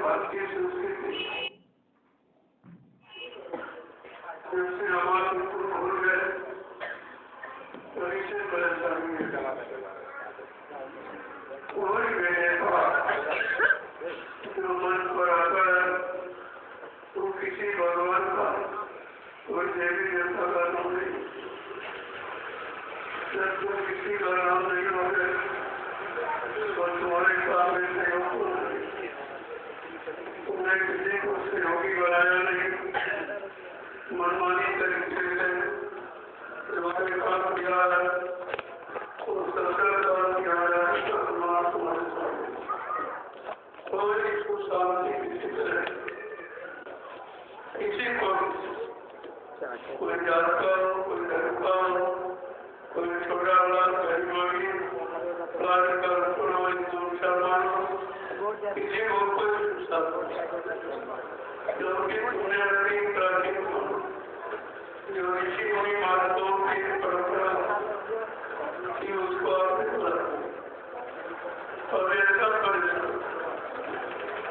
भारतीय संस्कृति जिससे हमारे भूल गए परिचय परेशानी में चला कोई बेटा जो मन पर आता है तो किसी भगवान का कोई देवी देवता का नाम नहीं, जब तुम किसी का नाम नहीं होगे और तुम्हारे काम में सहयोग हो नहीं, तुमने किसी को सहयोगी बनाया नहीं, मनमानी तरीके से तुम्हारे काम किया है और सबका काम किया है, तुम्हारे सामने कोई इसको शांति किसी तरह किसी को कोई जानता हो, कोई धरता हो, कोई छोटा बड़ा गरीबी मुसलमान किसी को कोई क्योंकि तुमने अपनी प्राचीन जो ऋषि मुनि महात्माओं की परंपरा की उसको आपने सुना और ऐसा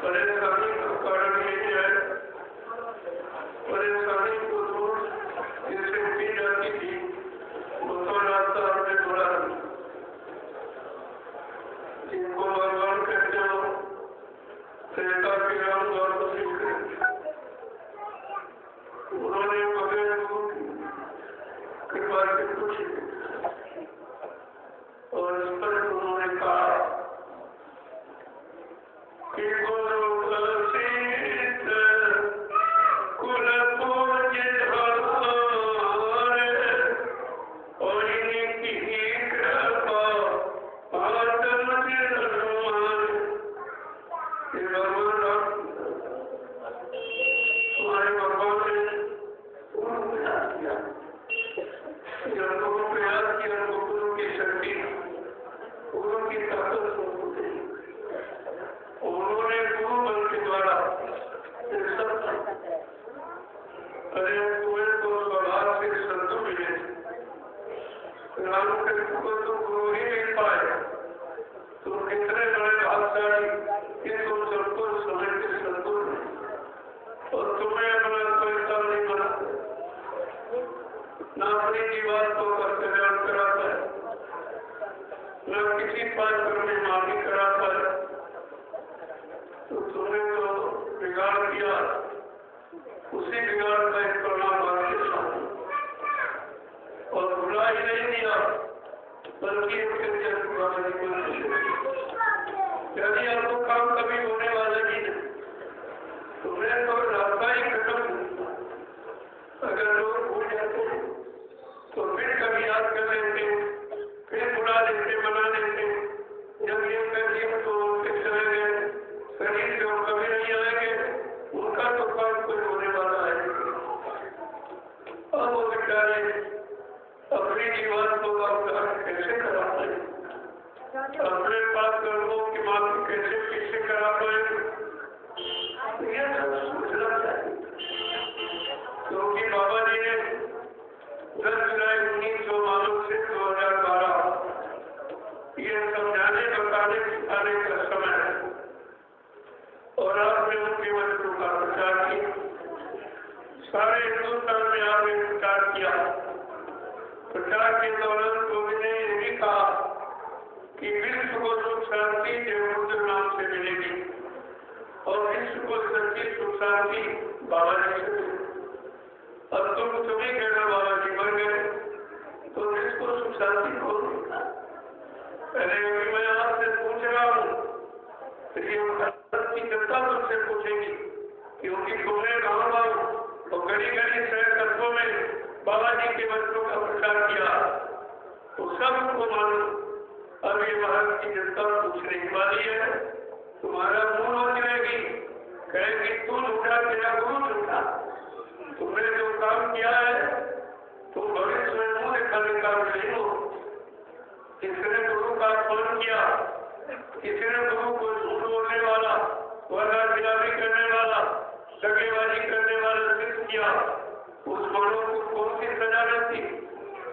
परेशानी का कारण ये है, परेशानी को दूर जिससे की जाती थी वो तो रास्ता आपने ढूंढा जिनको भगवान कहते हो त्रेता के राम द्वार उन्होंने बगैर कृपा से कुछ और इस पर उन्होंने कहा कि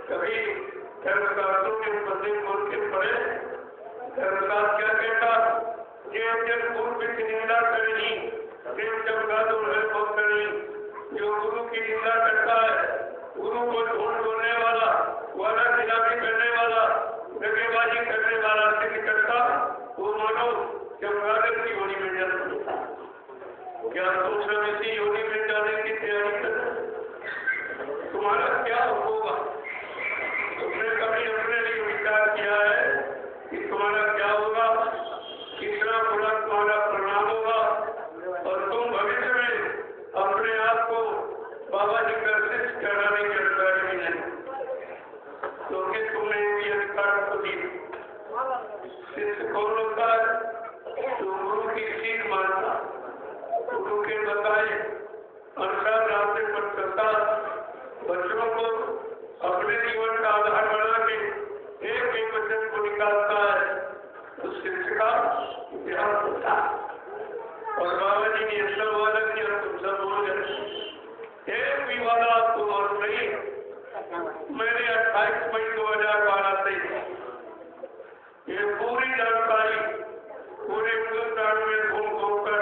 कभी धर्मशास्त्रों के पते खोल के पढ़े, धर्मशास्त्र क्या कहता, ये जब पूर्व की निंदा करनी देव चमगादड़ है भक्त नहीं, जो गुरु की निंदा करता है, गुरु को झूठ बोलने वाला, वादा खिलाफी करने वाला, दगेबाजी करने वाला सिद्ध करता, वो मानो चमगादड़ की होनी में जन्म लेता। क्या तुम सब इसी योनि में जाने की तैयारी कर रहे हो? तुम्हारा क्या होगा? तुमने कभी अपने लिए विचार किया है कि तुम्हारा क्या होगा, कितना बुरा तुम्हारा परिणाम होगा, और तुम भविष्य में अपने आप को बाबा जी का शिष्य कराने के अधिकार भी नहीं, क्योंकि तुमने भी अधिकार को दी। शिष्य कौन होता है? जो गुरु की सीख मानता, गुरु के बताए अनुसार रास्ते पर चलता, बच्चों को अपने जीवन का आधार बना के एक एक वचन को निकालता है, उस शिष्य का इतिहास होता है। और बाबा जी ने सब वादा किया, तुम सब बोल गए। एक भी वादा आपको और नहीं। मैंने 28 मई 2012 से ये पूरी जानकारी पूरे हिंदुस्तान में घूम घूम कर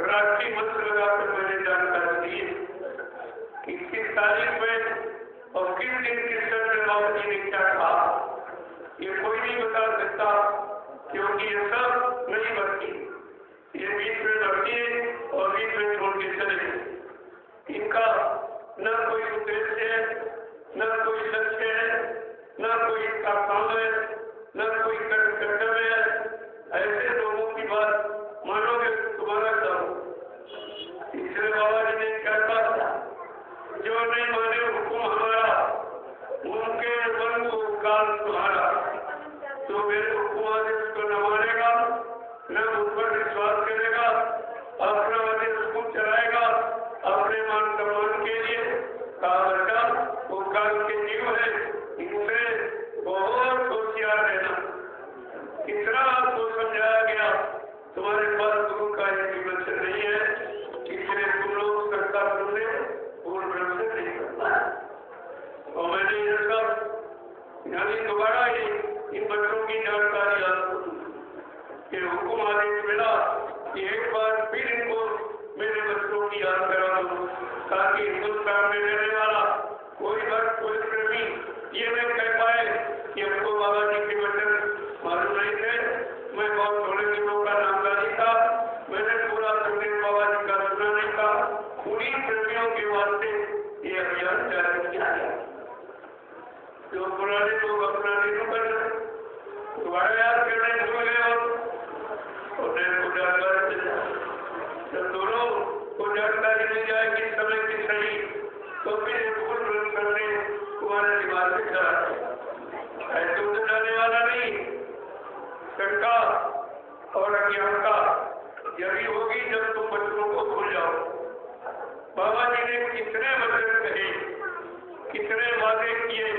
राष्ट्रीय मंत्र लगाकर मैंने जानकारी दी कि किस तारीख में और किस दिन किस समय बाबा जी ने क्या कहा, ये कोई नहीं बता सकता, क्योंकि ये सब नहीं बनती, ये बीच में बढ़ती है और बीच में छोड़ के चले गए। इनका न कोई उद्देश्य है, न कोई लक्ष्य है, न कोई इसका काम है, न कोई कर्तव्य है। ऐसे लोगों की बात मानोगे तुम्हारा काम। इसलिए बाबा जी ने क्या कहा, जो नहीं माने हुक्म हमारा, उनके मन को काल तुम्हारा। तो मेरे हुक्म आदेश को न मानेगा, न उन पर विश्वास करेगा, अपना आदेश हुक्म चलाएगा अपने मान सम्मान के लिए, का वो काल के जीव है। इनसे बहुत होशियार रहना। कितना आपको समझाया गया, तुम्हारे पास गुरु का एक विमर्शन नहीं है, इसलिए तुम लोग सत्ता सुनने पूर्ण ब्रह्म से नहीं करता। और मैंने ये सब यानी दोबारा ही इन बच्चों की जानकारी आपको कि हुक्म आदेश मिला कि एक बार फिर इनको मेरे बच्चों की याद करा दो, ताकि हिंदुस्तान में रहने वाला कोई भक्त कोई प्रेमी ये नहीं कह पाए कि हमको बाबा जी के वचन मालूम नहीं थे, मैं बहुत थोड़े दिनों का नामदारी था, मैंने पूरा संदेश बाबा जी का सुना नहीं था। उन्हीं प्रेमियों के वास्ते ये अभियान जारी किया गया। जो पुराने लोग अपना नहीं कर रहे, दोबारा याद करने भूल गए और नए को जानकारी मिल जाए। जब दोनों को जानकारी मिल जाएगी समय की सही, तो फिर भूल भ्रम करने तुम्हारे दिमाग में चला ऐसे तो जाने वाला नहीं। शंका और अज्ञानता यही होगी जब तुम बच्चों को भूल जाओ। बाबा जी ने कितने वचन कहे, कितने वादे किए,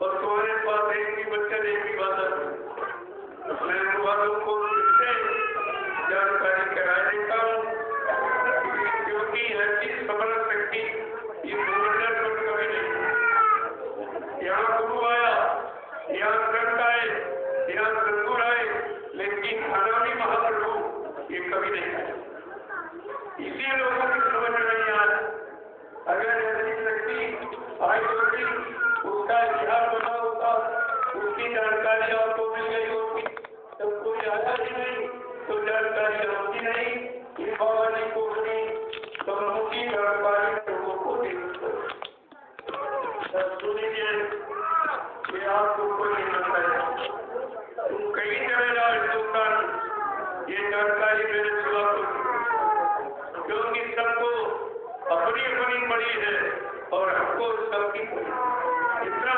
और तुम्हारे पास एक भी बच्चन एक भी वादा। मैं उन वादों को किससे जानकारी करा देता हूँ, क्योंकि ऐसी समझ शक्ति ये भूमंडल पर कभी नहीं। यहाँ गुरु आया, यहाँ संत आए, यहाँ सदगुरु आए, लेकिन अनामी महाप्रभु ये कभी नहीं आए। इसी लोगों की समझ नहीं आए। अगर ऐसी शक्ति आई होती, उसका इतिहास बना होता, उसकी जानकारी आपको मिल गई होती, तब कोई आया ही नहीं, तो जानकारी होती नहीं। ये बाबा जी को बनी तो उनकी जानकारी लोगों को देती। सुनिए, ये आपको कोई नहीं बताया। तुम कहीं चले जाओ हिंदुस्तान, ये जानकारी मेरे सिवा को, क्योंकि सबको अपनी अपनी पड़ी है और हमको सबकी इतना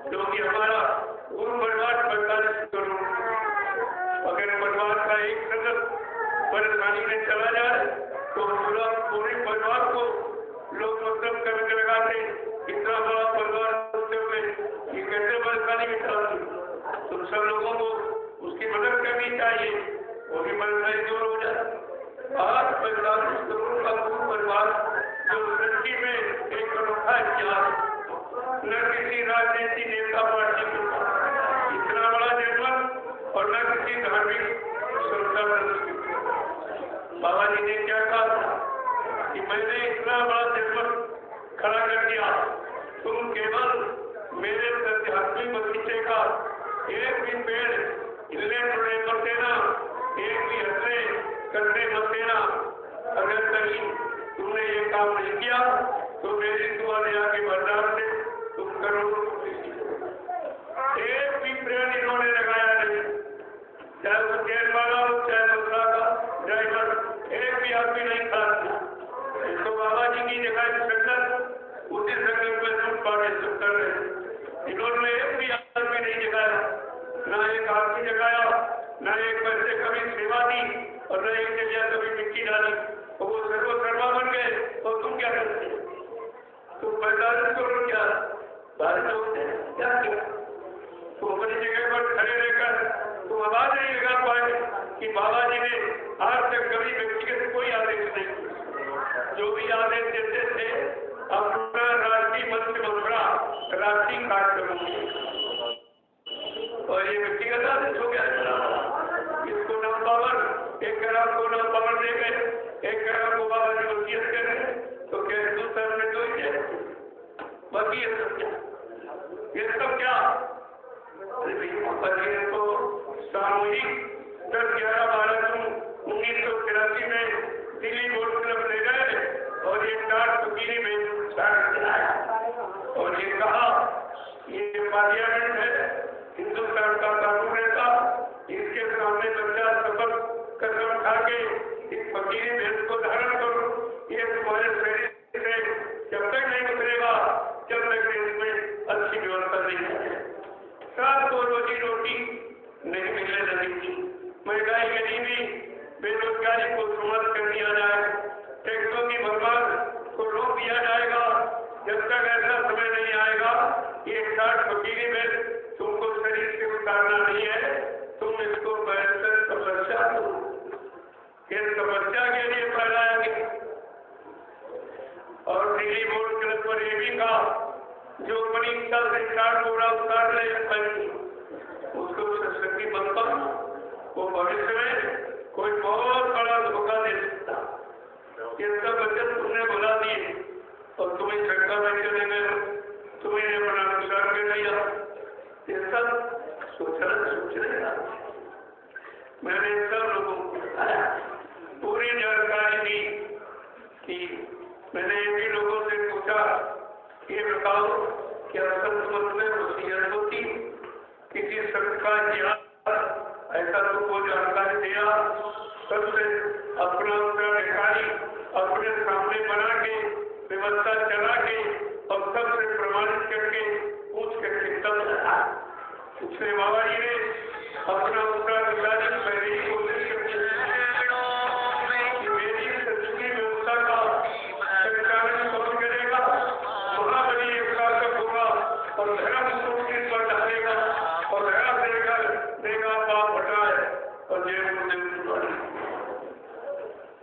क्योंकि हमारा गुरु परिवार 45 करोड़, अगर परिवार का एक सदस्य परेशानी में चला जाए तो पूरे परिवार को लोग मतलब करके लगाते। इतना बड़ा परिवार होते हुए ये कैसे परेशानी में चला? तुम सब लोगों को उसकी मदद करनी चाहिए, वो भी परेशानी दूर हो जाए। आज 45 करोड़ का गुरु परिवार जो सृष्टि में एक अनोखा इतिहास, न किसी राजनीति नेता पार्टी को इतना बड़ा नेटवर्क और न किसी धार्मिक संस्था। बाबा जी ने क्या कहा कि मैंने इतना बड़ा जन्म खड़ा कर दिया, तुम केवल मेरे आध्यात्मिक बगीचे का एक भी पेड़ हिलने डुलने मत देना, एक भी हंसने करने मत देना। अगर कहीं तुमने ये काम नहीं किया तो मेरी दुआ ने आगे बरदार से तुम करो। एक भी पेड़ इन्होंने लगाया नहीं, चाहे वो ट्रेन वाला हो चाहे दूसरा का ड्राइवर, एक भी आदमी नहीं था। तो बाबा जी की जगह संगत उसी संगत में तुम पार्टिसिपेट कर रहे, इन्होंने एक भी आदमी नहीं जगाया, ना एक आदमी जगाया, ना एक पैसे कभी सेवा दी और न एक जगह कभी मिट्टी डाली, तो वो सर्वकर्मा बन गए। और तुम क्या करते हैं? तुम 45 करोड़ क्या भारत होते हैं क्या किया? तुम अपनी जगह पर खड़े रहकर तुम आवाज नहीं लगा पाए कि बाबा जी ने आज तक कभी व्यक्तिगत कोई आदेश नहीं, जो भी आदेश देते थे अपना राष्ट्रीय मंच मंत्रा राष्ट्रीय कार्यक्रम, और ये व्यक्तिगत आदेश हो गया। इसको नाम पावर, एक ग्राम को नाम पावर दे गए, एक ग्राम को बाबा जी वसीयत कर रहे, तो क्या हिंदुस्तान में कोई है बाकी ये सब क्या? ये सब क्या? तो सामूहिक 10-11-12 जून 1983 में दिल्ली बोर्ड क्लब ले गए और ये टाट फकीरी में चलाया और ये कहा ये पार्लियामेंट है, हिंदुस्तान का कानून रहता, इसके सामने बच्चा शपथ कदम उठा के इस फकीरी भेष को धारण करो, ये तुम्हारे शरीर से जब तक नहीं उतरेगा जब तक इसमें अच्छी व्यवस्था नहीं है। साथ को रोजी रोटी नहीं मिलने लगी थी, महंगाई गरीबी बेरोजगारी को समाप्त कर दिया जाए, टैक्सों की भरमार को रोक दिया जाएगा। जब तक ऐसा समय नहीं आएगा ये टाट फकीरी में तुमको शरीर से उतारना नहीं है, तुम इसको बैठकर तपस्या करो। इस तपस्या के लिए फैलाया गया और दिल्ली बोर्ड क्लब पर ये भी कहा जो परीक्षा से 4 बोरा उतार ले उसको शक्ति बनता, वो भविष्य में कोई बहुत बड़ा धोखा दे सकता। ये सब बचत तुमने बुला दिए और तुम्हें शंका में चले गए, तुम्हें अपना अनुसार कर लिया। ये सब सोचना मैंने सब लोगों को पूरी जानकारी दी कि मैंने ये भी लोगों से पूछा ये बताओ क्या संत मत में वसीयत होती, किसी संत का ज्ञान ऐसा तुमको जानकारी दिया, सबसे अपना अधिकारी अपने सामने बना के व्यवस्था चला के और सबसे प्रमाणित करके पूछ करके तब उसने बाबा जी ने अपना उत्तराधिकारी पहले ही कोशिश करती कि मेरी सच्ची व्यवस्था का संचालन कौन करेगा, महाबली एकता होगा और धर्म सूची पर डालेगा और धरा देगा पाप हटाए और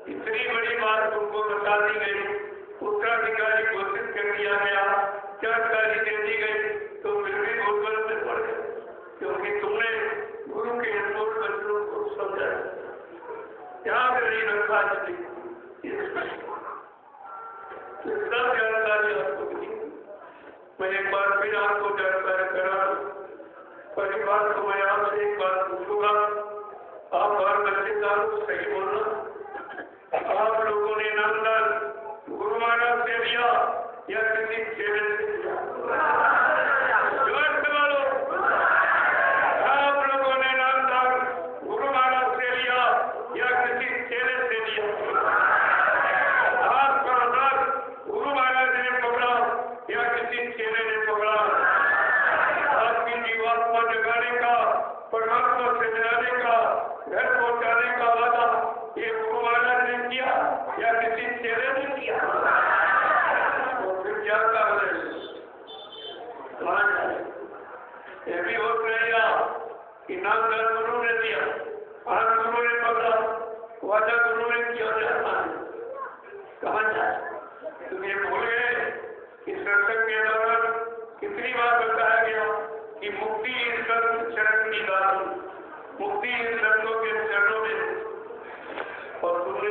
इतनी बड़ी बात तुमको बता दी गई, उत्तराधिकारी घोषित कर दिया गया, जानकारी दे दी गई, तो फिर भी भूगोल में पड़ गए क्योंकि तुमने गुरु के अनमोल वचनों को समझा, ध्यान नहीं रखा। सब जानकारी आपको दी, मैं एक बार फिर आपको जानकारी करा दूं। पहली बात तो मैं आपसे एक बात पूछूंगा, आप हर बच्चे का सही बोलना, आप लोगों ने नामदान गुरु महाराज से लिया या किसी चेले से लिया? आप लोगों ने नामदान गुरु महाराज से लिया या किसी चेले से लिया? आपका हाथ गुरु महाराज ने पकड़ा या किसी चेले ने पकड़ा? आपकी जीवात्मा जगाने का, परमात्मा से मिलाने का, घर पहुंचाने का वादा ये गुरु महाराज ने किया या किसी चेले ने किया? तो फिर क्या कर रहे? ये भी हो रहेगा कि नाम गुरु ने दिया, आज गुरु ने पकड़ा, वादा गुरु ने किया जाता है, कहाँ जाए? तुम ये भूल गए कि सत्संग के दौरान कितनी बार बताया गया कि मुक्ति इन चरण की दान, मुक्ति इन शरणों के चरणों में, और तुमने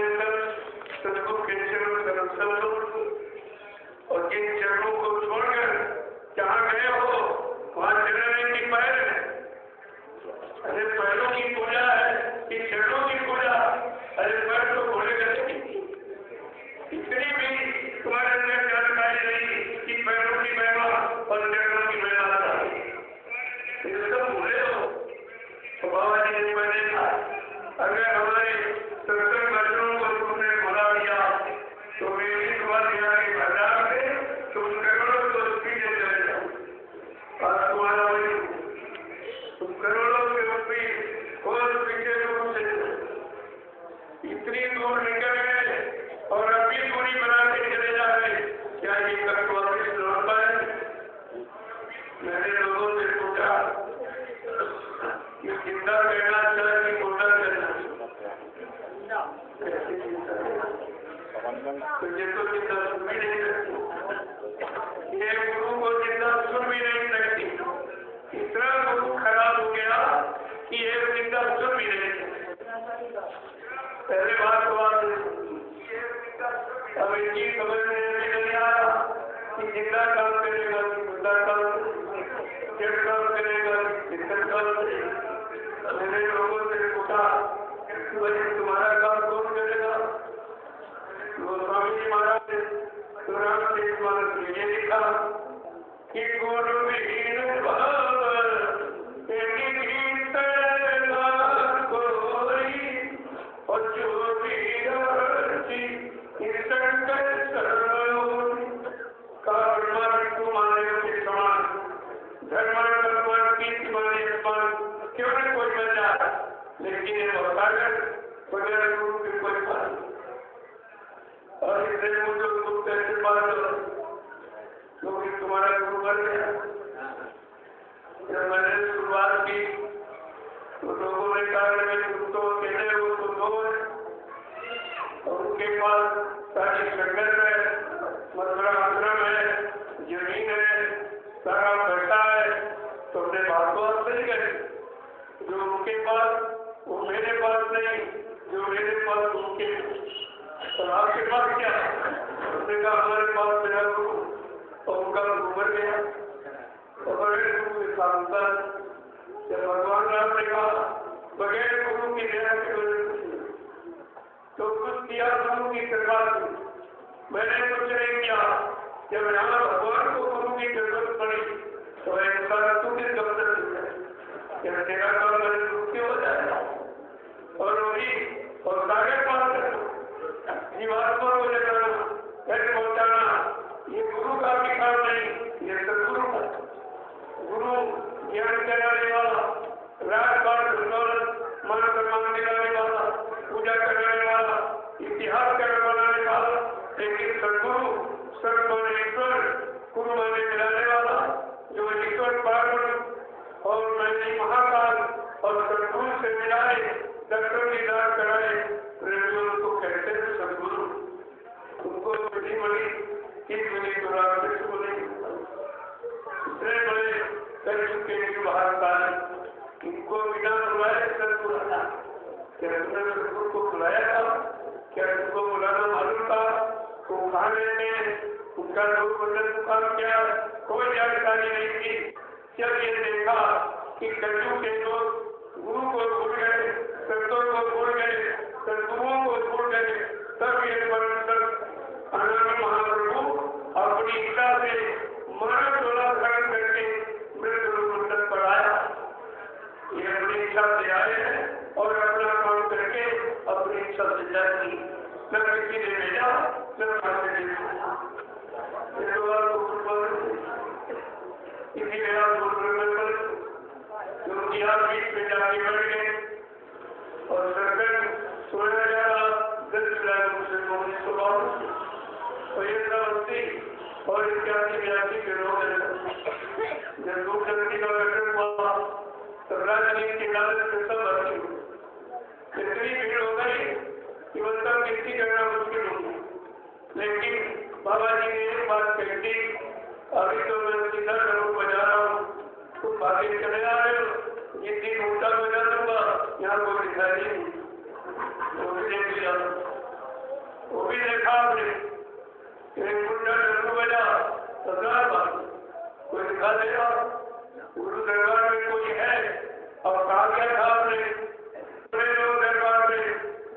तुझे तो जिंदा सुन भी नहीं सकती, ये गुरु को जिंदा सुन भी नहीं सकती। इतना गुरु खराब हो गया कि ये जिंदा सुन भी नहीं सकती। पहले बात अब इनकी समझ में नहीं आ रहा कि जिंदा काम करेगा कि मुर्दा काम जड़ काम करेगा कि चिंतन काम करेगा। मैंने लोगों से पूछा तुम्हारा काम कौन करेगा? गोस्वामी महाराज तुराम देव महाराज ने ये लिखा कि गुरु विहीन भाव और जो क्यों नहीं कोई बन जाता, लेकिन ये बताकर बगैर गुरु के कोई बात नहीं। और इसलिए मुझे गुरु कैसे बात करो क्योंकि तुम्हारा गुरु बन गया। जब मैंने शुरुआत की तो लोगों ने कहा गुरु तो अकेले वो तो दो है और उनके पास सारी संगत है, मथुरा आश्रम है, जमीन है, सारा पैसा है, तो अपने बात को आप नहीं करें। जो उनके पास वो मेरे पास नहीं, जो मेरे पास उनके। तो आपके पास क्या? उसने कहा हमारे पास मेरा गुरु और उनका गुरु बन गया। और बगैर गुरु के साथ जब भगवान राम ने कहा बगैर गुरु की दया की वजह तो कुछ किया गुरु की कृपा से। मैंने कुछ नहीं किया। जब यहाँ भगवान को गुरु की जरूरत पड़ी तो ऐसा तू किस दफ्तर से तेरा काम मेरे गुरु क्यों हो जाएगा? और वही और सारे पास जीवात्मा को लेकर कैसे पहुँचाना, ये गुरु का भी काम नहीं, ये सदगुरु का। गुरु ज्ञान कराने वाला, रात बात मान सम्मान दिलाने वाला, पूजा करने वाला, इतिहास बनाने वाला, लेकिन सदगुरु सर्वमनेश्वर गुरु माने मिलाने वाला, जो ईश्वर पार्वती और मैंने महाकाल और सदगुरु से मिलाए, दर्शन दीदार कराए, उनको कहते हैं सदगुरु। उनको बड़ी बड़ी एक मिली तो रात को नहीं इतने बड़े कर चुके हैं बाहर साल इनको बिना बुलाए सदगुरु था। क्या तुमने सदगुरु को बुलाया था? क्या तुमको बुलाना मालूम था? वो कहाँ रहते हैं? उनका लोग बंधन काम क्या? कोई जानकारी नहीं थी। जब ये देखा कि कलयुग के लोग गुरु को भूल गए, संतों को भूल गए, सदगुरुओं को भूल गए, तब ये आनंद महाप्रभु अपनी इच्छा से मानव डोला धारण करके मृत्यु मंडल पर आया। ये अपनी इच्छा से आए हैं और अपना काम करके अपनी इच्छा से जाएंगे। न किसी ने भेजा न इसीलिए आप क्योंकि आप बीच में जाके बढ़ गए और सरकार 16,19 तो ये सब और 81 के लोग जब लोग शक्ति का गठन हुआ तब राजनीति के लालच से सब भर्ती हुई। इतनी भीड़ हो गई कि मतलब गिनती करना मुश्किल हो गई। लेकिन बाबा जी ने एक बात कही थी, अभी तो मैं सीधा करूँ बजा रहा हूँ, तुम भागे चले आ रहे हो, ये दिन ऊँचा बजा दूंगा, यहाँ कोई दिखाई नहीं। वो भी देख लिया, वो भी देखा आपने एक मुंडा डरू बजा 17 बार, कोई दिखा देगा गुरु दरबार में कोई है और कहा गया था आपने लोग दरबार में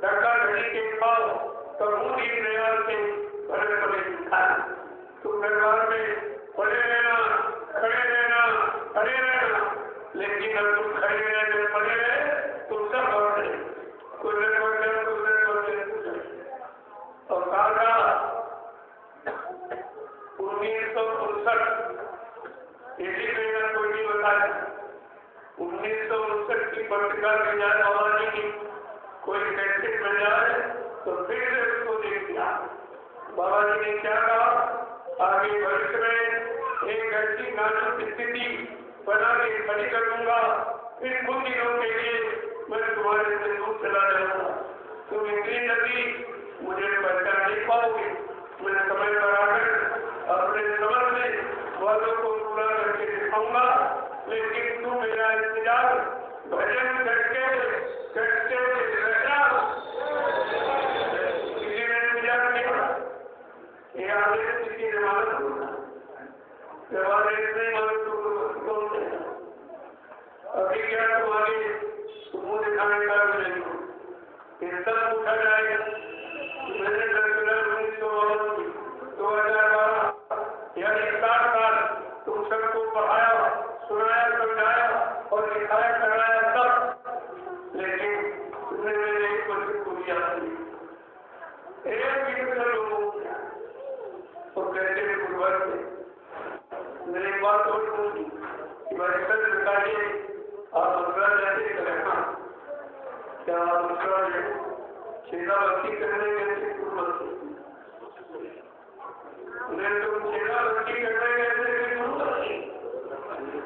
धक्का घड़ी के खाओ तो मुंह प्रयास से बड़े बड़े दिखाए। तुम दरबार में पड़े रहना, खड़े रहना, खड़े रहना, लेकिन अब तुम खड़े रहने पड़े रहे तुम सब बढ़ रहे कुछ और कहा 1959 इसी महीना कोई नहीं बताया 1959 की पत्रिका में जाए बाबा जी की कोई कैसे बन जाए तो फिर से उसको देख दिया। बाबा जी ने क्या कहा, आगे भविष्य में एक ऐसी नाजुक स्थिति बना के खड़ी कर दूंगा, फिर कुछ दिनों के लिए मैं तुम्हारे से दूर चला जाऊंगा। तुम इंद्री नदी मुझे पहचान नहीं पाओगे। मैं समय पर आकर अपने समझ में वादों को पूरा करके दिखाऊंगा, लेकिन तू मेरा इंतजार भजन करके रहना। किसी ने इंतजार किया, ये आदेश किसी ने मालूम होगा, जब आदेश नहीं मालूम तो कौन देगा? अभी क्या तुम्हारी मुँह दिखाने का भी नहीं हो, ये सब उठा जाएगा। मैंने 2012 यानी 7 साल तुम सबको पढ़ाया, सुनाया, समझाया और दिखाया, कराया सब, लेकिन तुमने मेरे एक बच्चे को दिया एक लोगों को कहते हैं गुरुवार से मेरी बात और सुनी कि भाई सच बताइए, आप दूसरा जैसे रहना, क्या आप दूसरा छेदा भक्ति करने कैसे उन्हें तुम छेदा भक्ति करने कैसे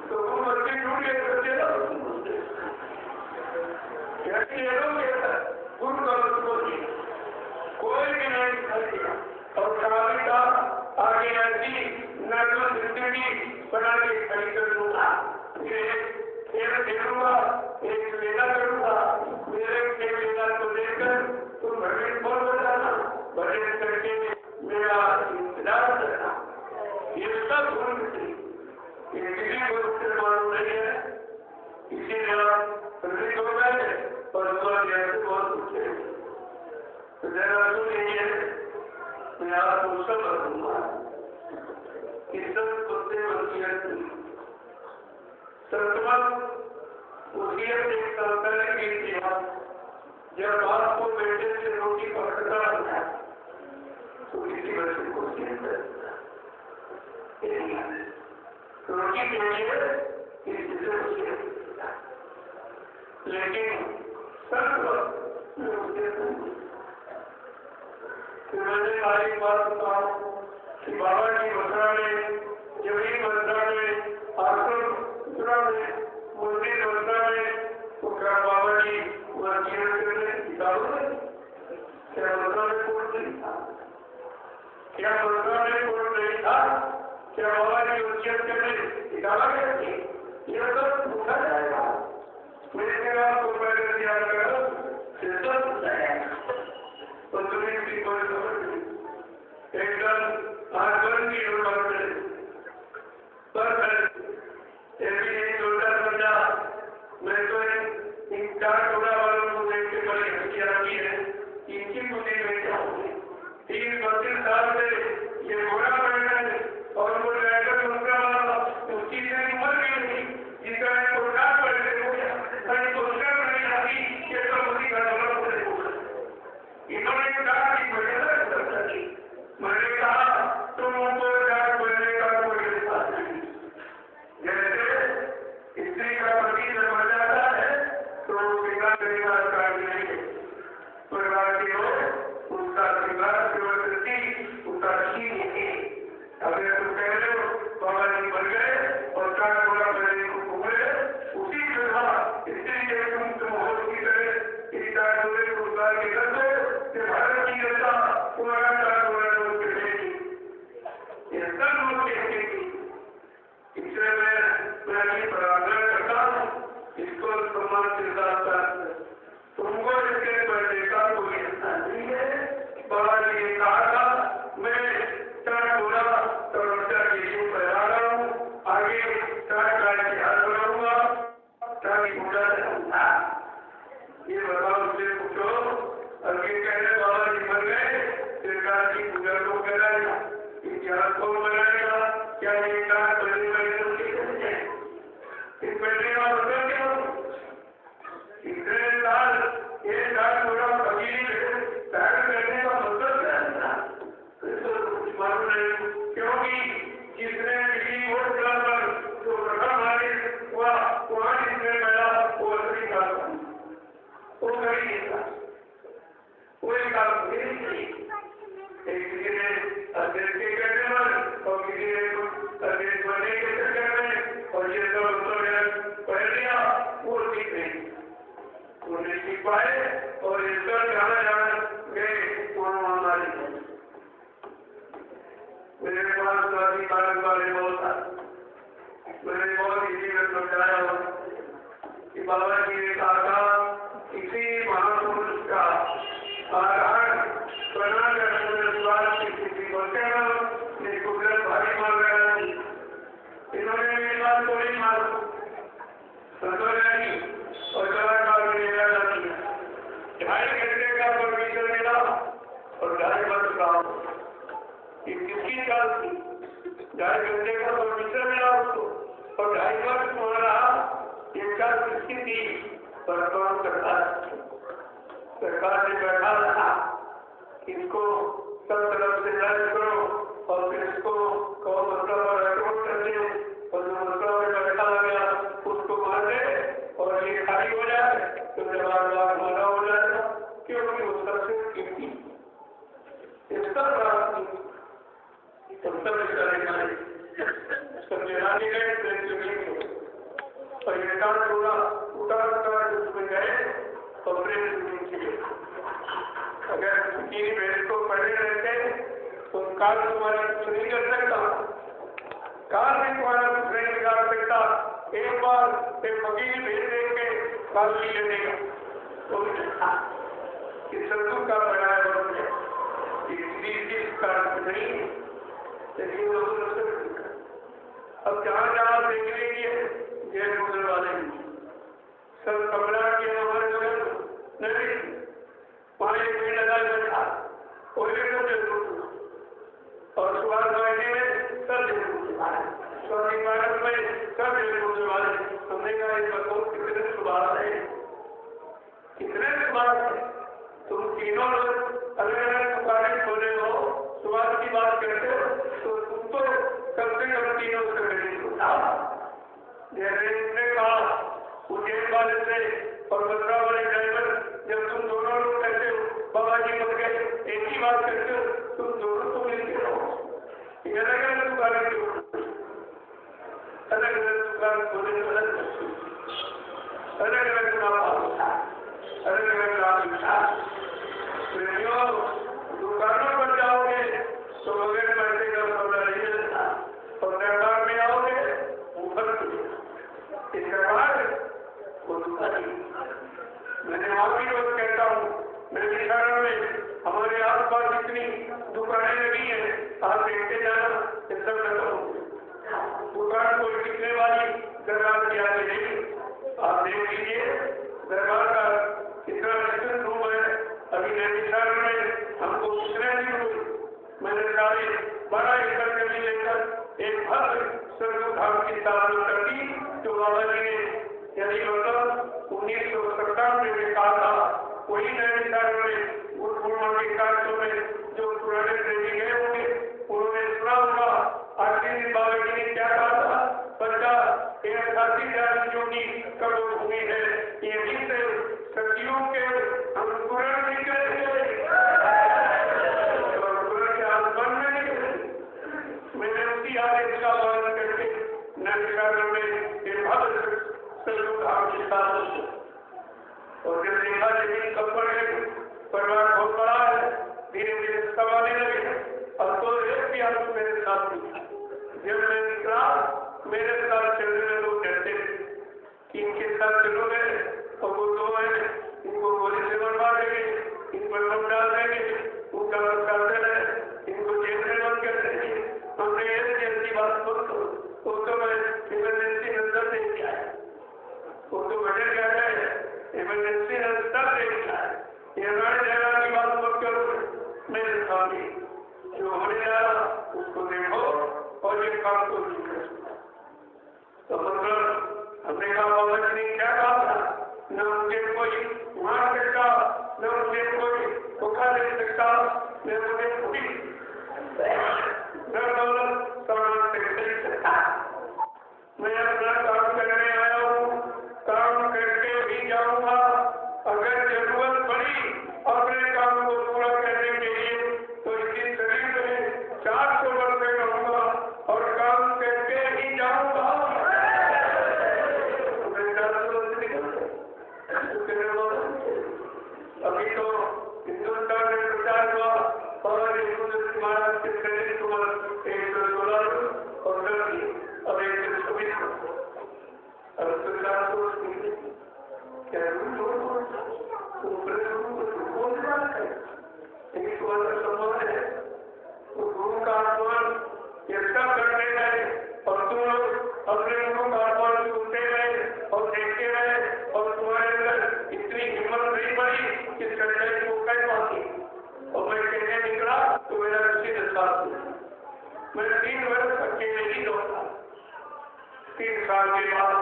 तो वो भक्ति ढूंढ के छेदा गुरु का कोई भी नहीं दिखाई और खराबी का आगे ऐसी नर्म जिंदगी बना के खड़ी कर दूंगा, खेल खेलूंगा, एक मेला करूंगा, मेरे के मेला को देखकर तुम भजन बोल बजाना, भजन करके मेरा इंतजार करना। ये सब गुण ये किसी गुरु से मालूम नहीं है, इसीलिए आप प्रेरित हो गए और बहुत पूछे तो जरा सुनिए, मैं आपको सब बताऊंगा कि सब कुत्ते वसीयत एक संकल्प की थी। जब बाप को बेटे से रोटी पकड़ता है तो किसी बच्चे को रोटी के लिए लेकिन मैंने सारी बात बताऊं कि बाबा जी मथुरा में, जमीन मथुरा में, आश्रम मथुरा में, मंदिर मथुरा में, तो क्या बाबा जी क्या मथुरा में कोर्ट नहीं था? क्या मथुरा में कोर्ट नहीं था? क्या बाबा जी वसीयत करने निकाला गया थी? यह सब पूछा जाएगा। मेरे आपको पहले तैयार करो, सिस्टम तो तुम्हें भी कोई खबर नहीं, एकदम आंदोलन की जरूरत है। पर एक छोटा समझा, मैं तो इन 4 घोड़ा वालों को देख के बड़ी हंसी आती है, इनकी बुद्धि में क्या होगी? 30-32 साल से ये घोड़ा बैठा है और वो ड्राइवर दूसरा वाला उसकी उम्र भी नहीं, जिसका घोड़ा बैठे हो गया, दूसरा नहीं आती, ये तो उसी का जवाब इन्होंने कहा कि मैंने कहा तुम उनको जाट बनने का कोई विश्वास नहीं। जैसे स्त्री का पति जब मर जाता है तो पिता परिवार का नहीं है, परिवार के लोग उसका परिवार व्यवस्थित उसका ठीक है। अगर तुम कह रहे हो बाबा जी मर गए और 4 घोड़ा बनने को घूमे, उसी प्रकार स्त्री के तुम होती तरह इस 4 घोड़े को उतार के कर दो, भारत की जनता तुम्हारा 4 घोड़ा रोक के देगी, ये सब लोग देखेंगे। इसलिए मैं अपनी प्रार्थना करता हूँ, इसको सम्मान के साथ तुमको इसके पहले का कोई ऐसा नहीं है। बाबा जी ने कहा था मैं 4 घोड़ा तपस्या के लिए फैला रहा हूँ, आगे 4 गाय के हाथ बनाऊंगा, 4 घोड़ा रहूंगा। ये बताओ, उससे पूछो, अभी कहने बाबा जी मर गए, सरकार की पूजा को कराएगा, इतिहास को बनाएगा, क्या ये कार बनी बनी उनके करते हैं? इस बैठने का मतलब क्या हो? इतने साल 1 लाख घोड़ा कभी तैयार करने का मतलब क्या है? बाबा जी ने कहा किसी महापुरुष का आधार बना कर विश्वास की स्थिति को कहना ये कुदरत भारी मार रहा है। इन्होंने मेरी बात को नहीं माना, नहीं और कलाकार ने मेरा नहीं। 2.5 घंटे का परमिशन मिला और 2.5 वर्ष का किसकी चाल थी? 2.5 घंटे का परमिशन मिला उसको और 2.5 वर्ष तुम्हारा ये चाल किसकी थी? वर्तमान सरकार ने बैठा रखा, इसको सब तरफ से जांच करो और फिर इसको कहो मतलब रिपोर्ट कर दे और जो मतलब में बैठा गया उसको मार दे और ये खाली हो जाए तो जवाब मारा हो जाएगा, क्योंकि वो सबसे कीमती इसका सब जलाने गए और ये काम पूरा उतार उसमें गए और अगर किसी भेद को पढ़े रहते तो काल तुम्हारा कुछ नहीं कर सकता, काल भी तुम्हारा कुछ नहीं बिगाड़ सकता। एक बार एक फकीर भेज देख के काल भी ले देगा तो इस सत्तू का बनाया इसका नहीं, लेकिन अब जहाँ जहाँ देखने की जय गुजर वाले सब कमरा के हमारे नहीं वहाँ एक भी लगा बैठा और सुभाष महीने में सब स्वामी भारत में सब गुजर वाले हमने कहा इस बताओ कितने सुभाष है, कितने सुभाष है? तुम तीनों लोग अलग अलग दुकानें खोले हो, सुभाष की बात करते हो तो तुम तो कम से कम तीनों से मिले जैसे उसने कहा उज्जैन वाले से और मथुरा वाले ड्राइवर जब तुम दोनों लोग कहते हो बाबा जी मत गए एक ही बात करते हो, तुम दोनों तो मिलते हो। अलग अलग दुकानें अलग अलग दुकान खोले तो अलग अलग मुनाफा अलग अलग लाभ दुकानों पर जाओगे तो बगैर पैसे का सौदा नहीं मिलता और दरबार में आओगे ऊपर इस दरबार वो दुकान मैंने आप ही रोज कहता हूँ, मैं विचारण में हमारे आस पास इतनी दुकानें लगी हैं, आप देखते जाना सब बताओ दुकान को टिकने वाली दरबार की आगे नहीं। आप देख लीजिए दरबार का कितना विस्तृत रूप है। अभी नैनीताल में हमको कितने दिन मैंने सारे 12 एकड़ जमीन लेकर एक भव्य सर्वधाम की स्थापना कर दी, जो बाबा जी ने यदि मतलब 1997 में कहा था। वही नैनीताल में पूर्णिमा के कार्यों में जो पुराने प्रेमी गए होंगे उन्होंने सुना होगा आखिरी दिन बाबा जी ने क्या कहा था, बच्चा 88,000 जो की कब भूमि है यही से सदियों के अंकुरण निकलेंगे के आसमान में निकलेंगे। मैंने उसी आदेश का पालन करके नैनीताल में और जब देखा जमीन कब पड़ गई, परिवार बहुत बड़ा है, धीरे धीरे सब आने लगे। अब तो एक भी आदमी मेरे साथ जब मैं निकला मेरे साथ चलने लोग कहते कि इनके साथ चलोगे और वो दो है इनको गोली से बनवा देंगे, इन पर बम डाल देंगे, उनका करते रहे, इनको जेल में बंद कर देंगे। हमने ऐसी बात तो मैं इमरजेंसी नजर दे के आया, वो तो बजट क्या है इमरजेंसी नजर दे के आया। ये हमारे जगह की बात मत करो, मेरे स्वामी जो होने जा रहा उसको देखो और ये काम को तो मतलब हमने कहा बाबा जी ने क्या कहा था, न मुझे कोई मार सकता, न मुझे कोई धोखा दे सकता, न मुझे कोई दौलत सामान से खरीद सकता। मैं अपना काम करने आया हूँ, काम करके भी जाऊंगा। अगर जरूरत पड़ी अपने काम को पूरा करने के लिए तो इसी शरीर में 400 वर्ष रहूंगा और काम करके ही जाऊंगा। अभी तो हिंदुस्तान में प्रचार हुआ और है, एक सम्मान है। तो गुरु का आह्वान ये सब करते रहे और तुम लोग अपने गुरु का आह्वान सुनते रहे और देखते रहे और तुम्हारे अंदर इतनी हिम्मत नहीं पड़ी कि सच्चाई को कह पाती। और मैं कहने निकला तो मेरा किसी ने साथ दिया। मैं 3 वर्ष अकेले ही दौड़ा। 3 साल के बाद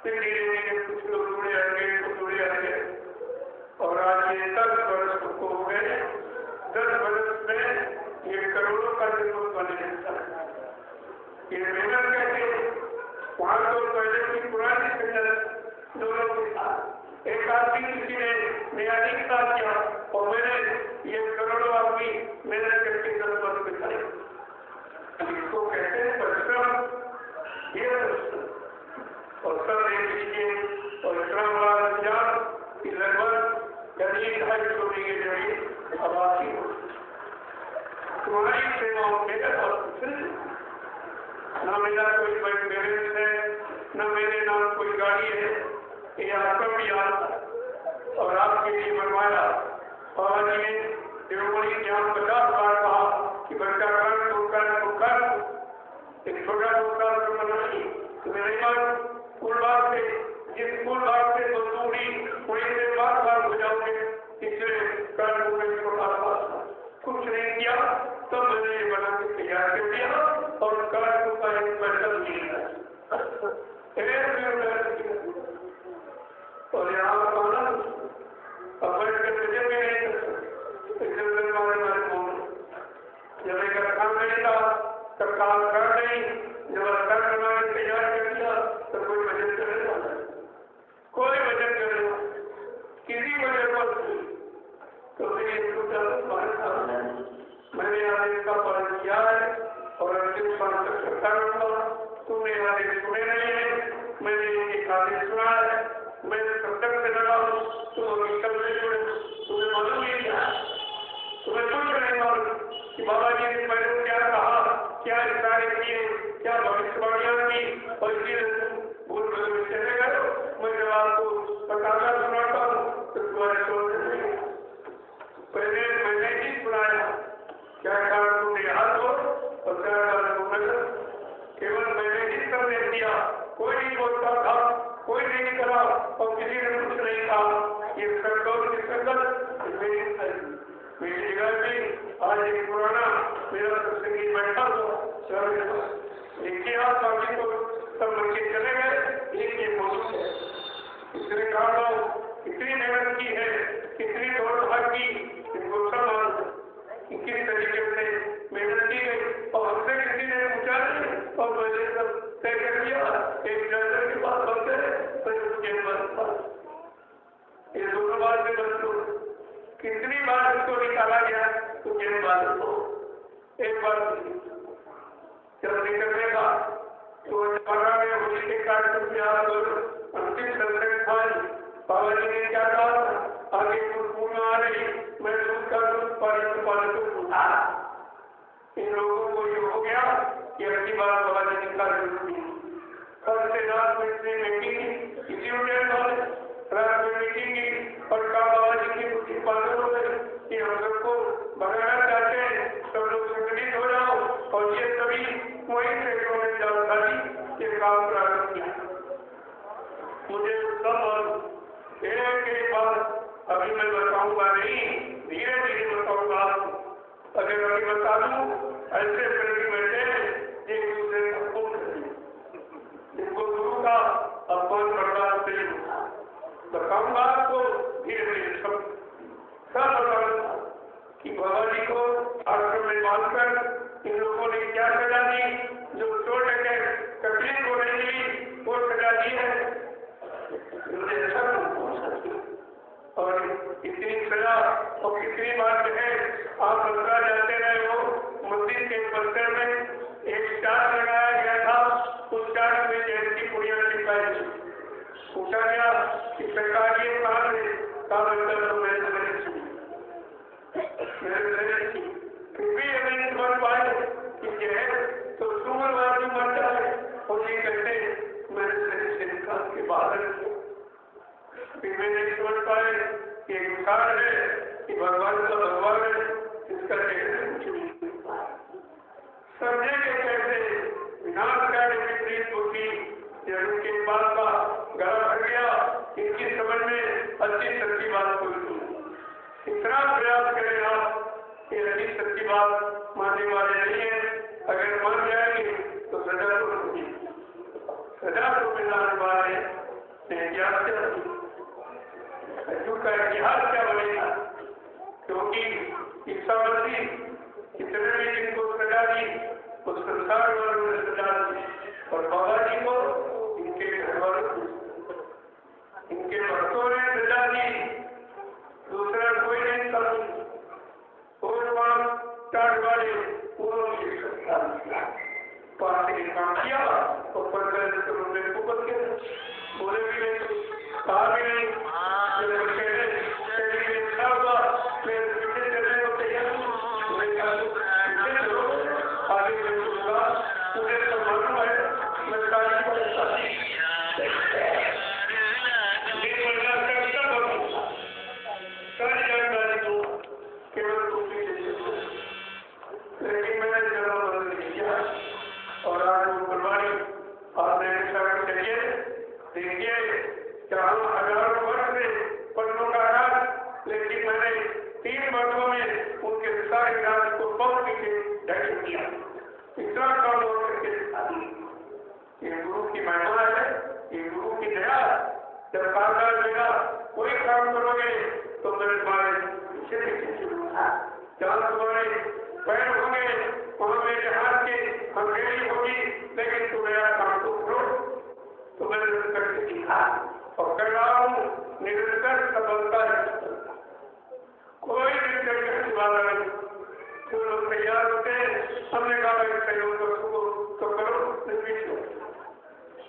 फिर धीरे धीरे कुछ लोग जुड़े आगे, कुछ जुड़े आगे और आज ये 10 वर्ष को हो गए। 10 वर्ष में ये करोड़ों का जरूरत बने रहता है। ये मेहनत कैसे? वहाँ तो पहले की पुरानी संगत दोनों के साथ एक आदमी किसी ने नया रिश्ता किया और मैंने ये करोड़ों आदमी मेहनत करके 10 वर्ष बिताए। इसको कहते हैं परिश्रम। ये और सब देख लीजिए और इतना बड़ा विचार कि लगभग करीब 250 के जरिए आवासी हो तुम्हारी सेवाओं में और कुछ नहीं। न मेरा कोई बैलेंस है, न मेरे नाम कोई गाड़ी है। ये आपका भी याद और आपके लिए बनवाया। बाबा जी ने देवबड़ी जहाँ 50 बार कहा कि बच्चा कर तो कर। एक छोटा छोटा नहीं तो मेरे पास फूलबाग से जिस फूलबाग से तो दूरी वहीं से बार हो जाओगे। इसलिए कर छोटा कुछ नहीं किया तो मैंने ये बना के तैयार कर दिया और कार को का एक पैसा मिला और यहाँ पाना अब बैठ कर तुझे भी नहीं कर सकते। जब एक काम नहीं था तब काम कर नहीं, जब अच्छा करवाने तैयार कर दिया तो कोई वजन करेगा, कोई वजन करेगा किसी वजह पर। तो मैंने आदेश का पालन किया है और अंतिम पालन तक करता रहूंगा। तुमने आदेश सुने नहीं है, मैंने एक आदेश सुना है। मैं तब तक से लगा हूँ, तुम अभी कब से जुड़े, तुम्हें मालूम ही क्या, तुम्हें कुछ नहीं मालूम कि बाबा जी ने पहले क्या कहा, क्या इशारे किए, क्या भविष्यवाणियां की और इसलिए भूल भूल चले गए। मैं जब आपको बताना सुनाता हूँ तो तुम्हारे सोच नहीं। पहले मैंने ही सुनाया क्या कारण तुमने याद हो और क्या कारण तुमने केवल मैंने ही करने दिया। कोई नहीं बोलता था, कोई नहीं करा और किसी ने कुछ नहीं कहा। ये सरकार की संगत मेरी जगह में आज एक पुराना मेरा सत्संगी बैठा हुआ देखिए आप बाकी को सब बच्चे चले गए। एक ये मौजूद है, इसने कहा कितनी मेहनत की है, कितनी दौड़ भाग की, इनको सब मालूम किस तरीके से मेहनत की गई और हमसे किसी ने पूछा नहीं और मैंने सब तय कर दिया। एक डॉक्टर के पास बनते फिर उसके पास ये दोनों बार से बंद कितनी बार इसको निकाला गया तो ये बात हो एक बार जब निकलने का तो में होली के कार्ड अंतिम संकट था। बाबा जी ने क्या कहा, आगे पूर्ण आ रही, मैं दूध का दूध पानी को पूछा। इन लोगों को ये हो गया कि अगली बार बाबा जी ने कहा जरूरी कल से रात में इतनी मीटिंग इसी रात में मीटिंग की और कहा बाबा जी की कुछ पालन हो गई कि हम सबको बनाना चाहते हैं, सब लोग संगठित हो जाओ और ये सभी वहीं से उन्होंने जानकारी ये काम प्रारंभ किया। मुझे सब एक बात अभी मैं बताऊंगा नहीं, धीरे धीरे बताऊंगा। अगर अभी बता दूं ऐसे प्रति बैठे एक दूसरे को जिनको गुरु का अपमान बर्दाश्त नहीं होता। बताऊंगा आपको धीरे धीरे सब बताऊंगा कि बाबा जी को आश्रम में बांधकर इन लोगों ने क्या सजा दी, जो चोट के तकलीफ हो रही थी वो सजा दी है। और इतनी सजा और कितनी बात है, आप मथुरा जाते रहे हो, मंदिर के परिसर में एक चार्ट लगाया गया था, उस चार्ट में जयंती पुड़िया लिखाई थी। पूछा गया कि सरकार ये कहा फिर भी अभी समझ पाए कि है तो सुमरवादी मर जाए और ये कहते मेरे शरीर से निकाल के बाहर फिर मैं नहीं समझ पाए कि विकार है कि भगवान का भगवान है, इसका कुछ नहीं समझेंगे कैसे? विनाशकारी विपरीत बुद्धि, जब उनके बात का गला भर गया, इनकी समझ में अच्छी सच्ची बात कोई इतना प्रयास करें आप कि अच्छी सच्ची बात मानने वाले नहीं है। अगर मान जाएंगे तो सजा तो होगी, सजा तो मिलाने वाले इतिहास का इतिहास क्या बनेगा? क्योंकि ईसा मसीह कितने भी जिनको सजा दी उस संसार वालों ने सजा दी, और बाबा जी को इनके घर वालों इनके भक्तों ने सजा दी, दूसरा कोई नहीं कर। और टाट वाले पास के काम किया और पढ़कर ऊपर के बोले भी नहीं, कहा भी नहीं, जब कामकाज मेरा कोई काम करोगे तो मेरे तुम्हारे जहाँ तुम्हारे पैर होंगे वहाँ मेरे हाथ की अंगेली होगी, लेकिन तुम मेरा काम तो करो। तो मैं करके दिखा और कर रहा हूँ, निरंतर सफलता है, कोई भी करके सुधार नहीं। जो लोग तैयार होते हैं, हमने कहा सहयोग तो करो,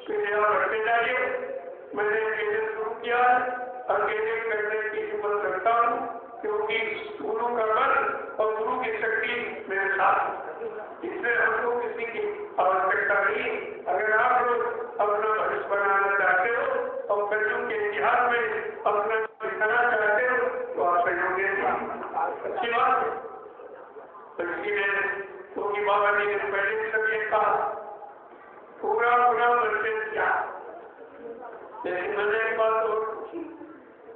फिर यहाँ बढ़ते जाइए। मैंने अकेले शुरू किया, अकेले करने की हिम्मत रखता हूँ, क्योंकि गुरु का बल और गुरु की शक्ति मेरे साथ, इसलिए हमको किसी की आवश्यकता नहीं। अगर आप लोग अपना भविष्य बनाना चाहते हो और कलयुग के इतिहास में अपना दिखाना चाहते हो तो आप सहयोग देंगे, अच्छी बात है। तो इसलिए क्योंकि बाबा जी ने पहले सब ये कहा, पूरा बच्चे क्या, लेकिन मैंने एक बात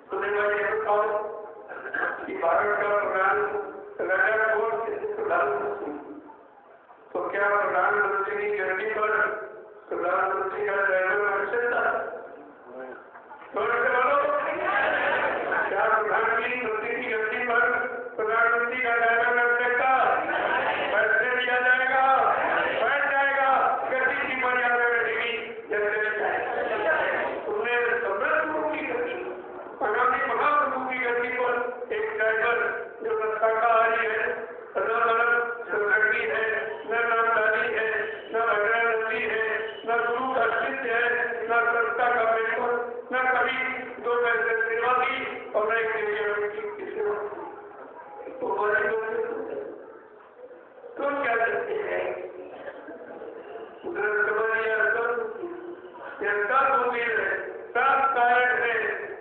सुनने वाली बताओ कि भारत का प्रधान राजा प्रधानमंत्री, तो क्या प्रधानमंत्री की गद्दी पर प्रधानमंत्री का ड्राइवर रख सकता? क्या प्रधानमंत्री की गद्दी पर प्रधानमंत्री का ड्राइवर रख सकता? बैठने दिया जाएगा, बैठ जाएगा, गद्दी की मर्यादा रहेगी। जैसे महाप्रभु की गति पर एक ड्राइवर जो शाकाहारी है, न है, न नामदारी है, न भगवानी है, न गुरु का शिष्य है, न संस्था का पेपर, न कभी दो पैसे सेवा दी और न एक सेवा। तुम क्या करते हैं? साफ कारण है,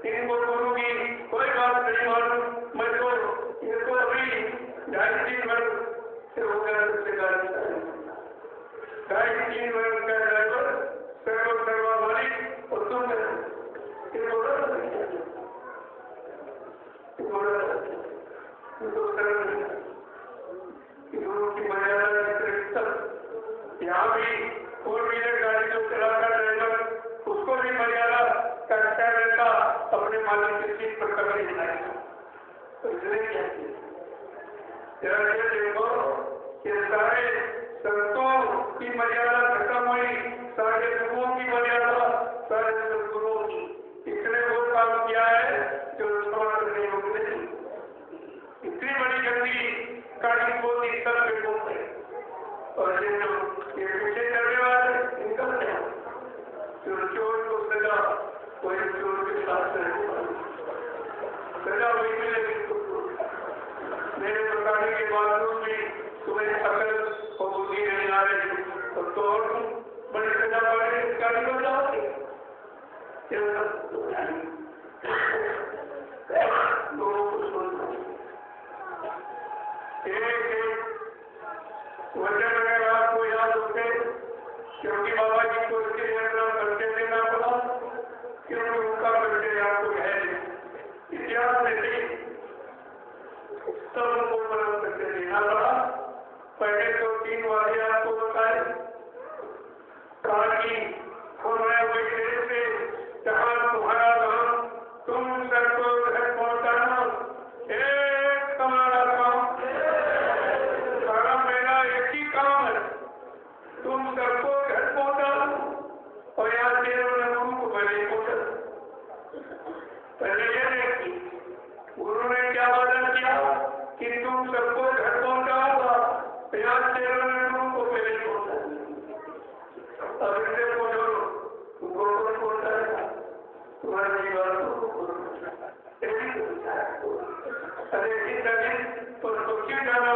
इनको गुरु की कोई बात नहीं मालूम। मैं तो इनको अभी 2.5-3 वर्ष से हो गया, 2.5-3 वर्ष का ड्राइवर सर्वा मालिक, और तुम गुरु की मर्यादा यहाँ भी 4 व्हीलर गाड़ी जो चलाता ड्राइवर, उसको भी मर्यादा करता रहता, अपने मालिक की सीट पर कभी नहीं लाएगा। तो इसलिए क्या देखो कि सारे संतों की मर्यादा खत्म हुई, सारे गुरुओं की मर्यादा, सारे सदगुरुओं की, इसने वो काम किया है जो समाज नहीं होते। इतनी बड़ी गंदगी काटी बोलती सब पे बोलते, और ये पीछे करने वाले इनका क्या, जो चोर को सजा वही चोर के साथ सजा वही मिलेगी। मेरे बताने के बावजूद भी तुम्हें अकल और बुद्धि नहीं आ रही, तो और बड़ी सजा पड़े गाड़ी को जाओगे। लोगों को सोचना वचन अगर आपको याद होते, क्योंकि बाबा जी को इसके लिए अपना परिचय देना पड़ा, क्योंकि उनका परिचय आपको है इतिहास में भी, तब उनको परम परिचय देना पड़ा। पहले तो 3 वाले आपको बताए, कहा कि हमें वही देश से जहाँ तुम्हारा काम, तुम सबको घर पहुँचाना, एक तुम्हारा काम, सारा मेरा एक ही काम है, तुम सबको घर पहुँचाना। और यहाँ देव ने उनको बड़े पहुँचा। पहले ये देखी गुरु ने क्या वादा किया कि तुम सबको घर पहुँचाओगा, यहाँ देव ने उनको पहले पहुँचा। अब इसे बोलो तुमको कौन पहुँचाएगा, तुम्हारे जीवन को। अरे इस नदी तो क्यों जाना,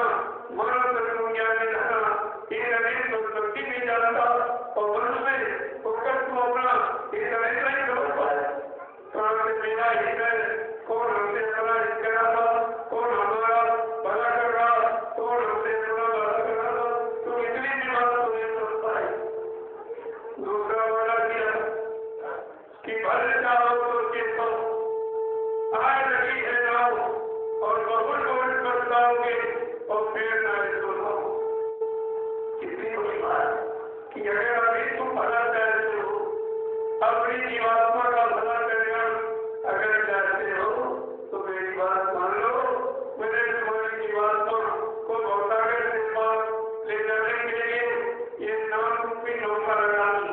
मानो तो ज्ञान में जाना, ये नदी तो भक्ति में जाता और मनुष्य में होकर तुम अपना इस नदी नहीं करो पाए। कौन से मेरा हित है, कौन हमसे अपना हित कर रहा था, कौन हमारा भला कर रहा, कौन हमसे अपना भला कर रहा था, तुम इतनी भी बात तो नहीं समझ पाए। दूसरा वाला किया कि भले चाहो तो चेतो, आए लगी है नाव और बहुत बहुत बदलाओगे और फिर नारे सुनाओ। कितनी बड़ी बात कि अगर अभी तुम भला चाहते हो, अपनी जीवात्मा का भला करना अगर चाहते हो, तो मेरी बात मान लो। मैंने तुम्हारी जीवात्मा को भौतागर से पास ले जाने के लिए ये नाम रूपी नौका लगानी।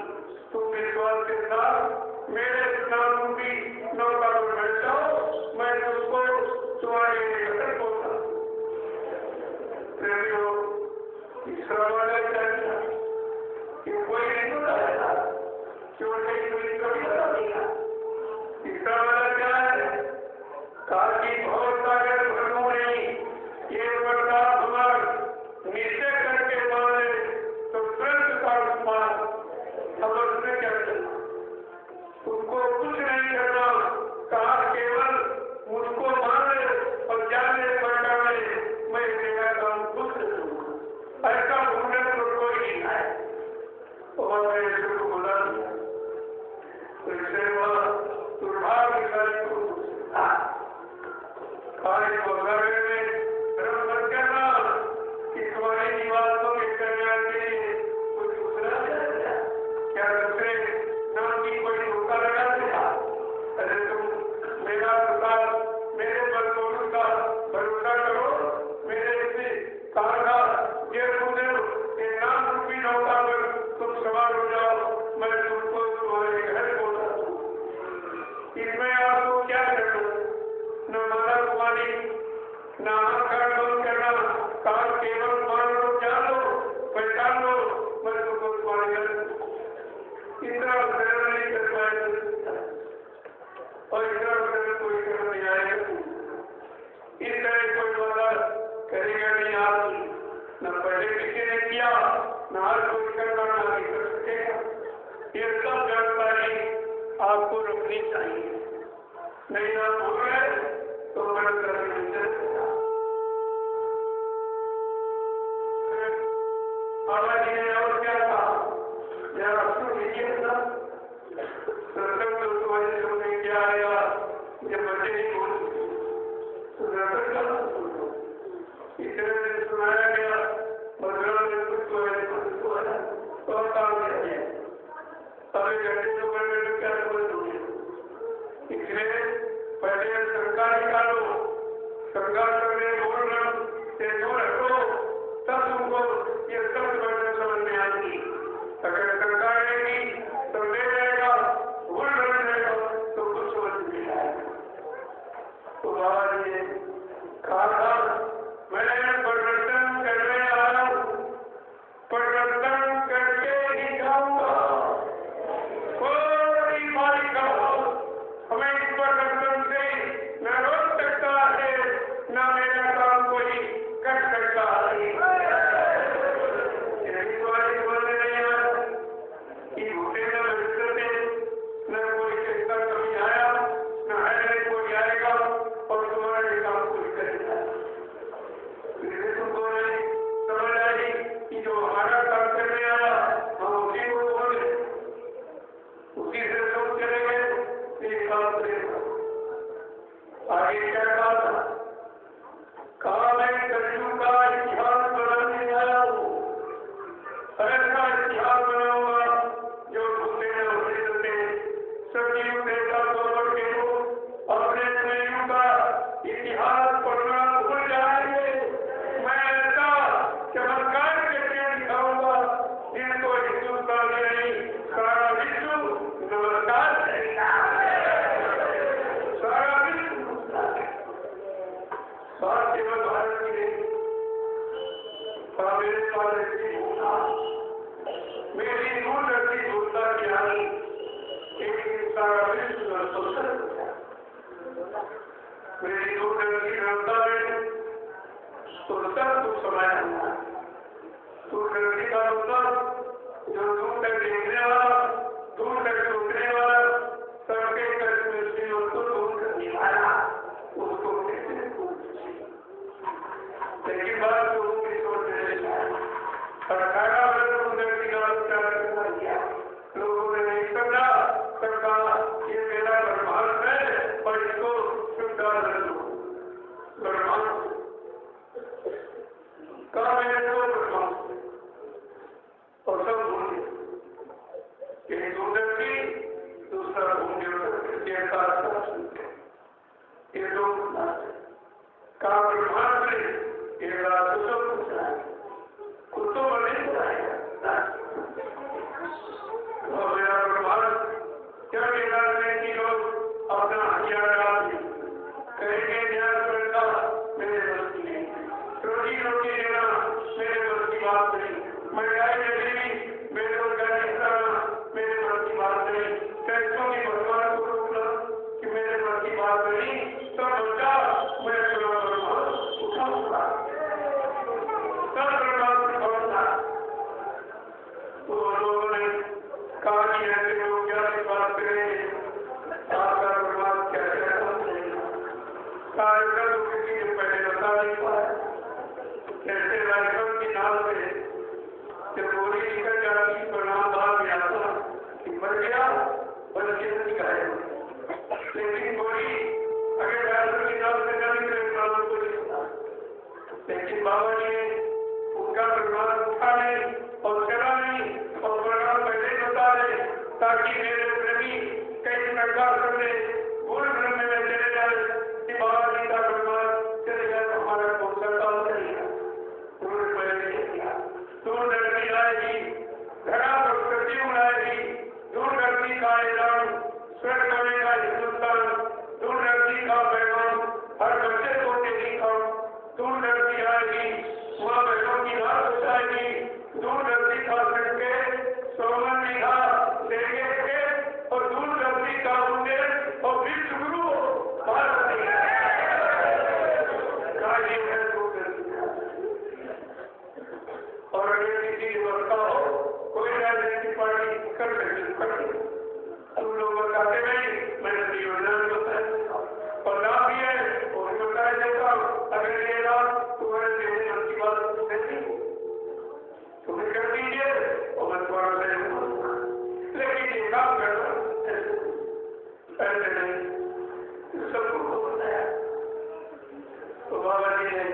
तुम विश्वास के साथ मेरे नाम रूपी नौका पर बैठ जाओ, मैं तुमको तुम्हारे घर पहुंचा। प्रेमियों, तीसरा वाला क्या किया कि कोई नहीं बताएगा, क्यों नहीं कोई कभी बता देगा। तीसरा वाला क्या है, कहा कि बहुत सागर भरमो नहीं, ये बड़ा हमार निश्चय करके माने तो तुरंत का उपमान। अब उसने क्या किया, उनको कुछ नहीं करना, कहा केवल मुझको मान ले और जाने पहचाने मैं तेरा काम खुद करूँगा। ऐसा ढूंढे तो कोई नहीं आए। और मैं इसको बुला दिया, तो इससे वह दुर्भाग्यशाली को खाली वगैरह में धर्म मत करना कि तुम्हारी जीवात्मा के कल्याण के लिए कुछ दूसरा क्या दूसरे नाम की कोई धोखा लगा दिया। अरे तुम मेरा प्रकार, मेरे बलबोधन का भरोसा करो, मेरे इसे कहा था ये के नाम रूपी नौका पर तुम सवार हो जाओ, मैं तुमको तुम्हारे घर पहुंचा दूं। इसमें आपको क्या करना, न माला कुमारी, न आंखा बंद करना, कान केवल मान लो, जान लो, पहचान लो, मैं तुमको तुम्हारे घर इतना अवसर नहीं कर पाए और इतना अवसर कोई कर नहीं आएगा। इस तरह कोई वादा करेगा नहीं। आप न पहले किसी ने किया, न आज कोई करना नहीं कर सकेगा। ये सब जानकारी आपको रखनी चाहिए, नहीं आप हो गए तो मन करने बाबा जी ने और क्या कहा, जरा सुन लीजिए ना। दर्शक तो तुम्हारे सामने क्या आया, जब बच्चे नहीं बोलते तो दर्शक का इतने दिन सुनाया गया, 15 दिन कुछ आया तो काम किया। अभी घंटे तो करने में क्या समझ होगी। इसलिए पहले सरकार निकालो, सरकार करने बोल से दूर हटो, तब तुमको ये सब समझ में आएगी। अगर सरकार रहेगी तो ले जाएगा, भूल रहेगा तो कुछ समझ नहीं आएगा। तो बाबा जी ने कहा था मैं परिवर्तन करने आया हूँ, परिवर्तन करके ही जाऊंगा। कोई मालिक हमें इस परिवर्तन से न रोक सकता है, न मेरा केवल भारत की नहीं, मेरे पास ऐसी भूखा मेरी दूर रखी भूखता ज्ञान एक इंसान विश्व सोचर मेरी दूर रखी व्यवस्था में तो सब कुछ समाया हुआ दूर रखी का मतलब जो दूर तक देखने वाला दूर तक रोकने वाला सबके कष्ट में से उसको दूर करने वाला उसको कहते हैं। लेकिन बात लोगों की सोच नहीं है। 18 वर्ष उन्नति का विचार करना किया लोगों ने नहीं समझा सरकार ये मेरा ब्रह्मांड है और इसको सुविधा दे दो ब्रह्मांड कहा मैंने दो ब्रह्मांड और सब भूल गए एक दूरदर्शी दूसरा भूमि ये दो का ब्रह्मांड में ये रात सब कुछ तो बने और मेरा ब्रह्मांड क्या कहना है कि लोग अपना हथियार डाल कहेंगे न्याय करना मेरे बस की नहीं रोटी रोटी लेना मेरे बस की बात नहीं महंगाई लगेगी मेरे रोजगारी कराना मेरे बस की बात नहीं टैक्सों की भगवान को रोकना कि मेरे बस की बात नहीं सब बच्चा मैं ब्रह्मांड उठाऊंगा सब ब्रह्मांड उठाऊंगा। तो लोगों ने कहा कि ऐसे लोग क्या बात करेंगे आपका ब्रह्मांड क्या कहता कार्यक्रम किसी ने पहले बता नहीं पाया ऐसे राजस्थान की नाम से जब गोली निकल जाती परिणाम बाद में आता कि मर गया बन के नहीं खाएगा लेकिन गोली अगर राजस्थान की नाम से न निकले प्राणों को नहीं होता लेकिन बाबा जी ने उनका परिणाम उठा नहीं और चला नहीं और परिणाम पहले बता रहे ताकि मेरे प्रेमी कई नकार करने भूल भ्रम में चले जाए कि बाबा जी का परिणाम चले जाए तो हमारा कौन सा काम करेगा उन्होंने पहले किया दूर धरती आएगी धरा प्रकृति उड़ाएगी दूर धरती का ऐलान स्वर्ग बनेगा हिंदुस्तान दूर धरती का पैगाम हर बच्चे को देगी काम दूर धरती आएगी वहाँ बहनों की रात बचाएगी दूर धरती का सड़के सोमन निगाह देंगे और दूर धरती का उन्नयन और विश्व गुरु भारत और अगर किसी व्यवस्था हो कोई राजनीतिक पार्टी कर सकती तुम लोग बताते नहीं मैंने योजना भी बताया और लाभ भी है वो भी बताया देता अगर ये लाभ तुम्हारे देने मन की बात नहीं तुम्हें कर दीजिए और मैं तुम्हारा लेकिन ये काम करना ऐसे नहीं सबको बताया तो बाबा जी ने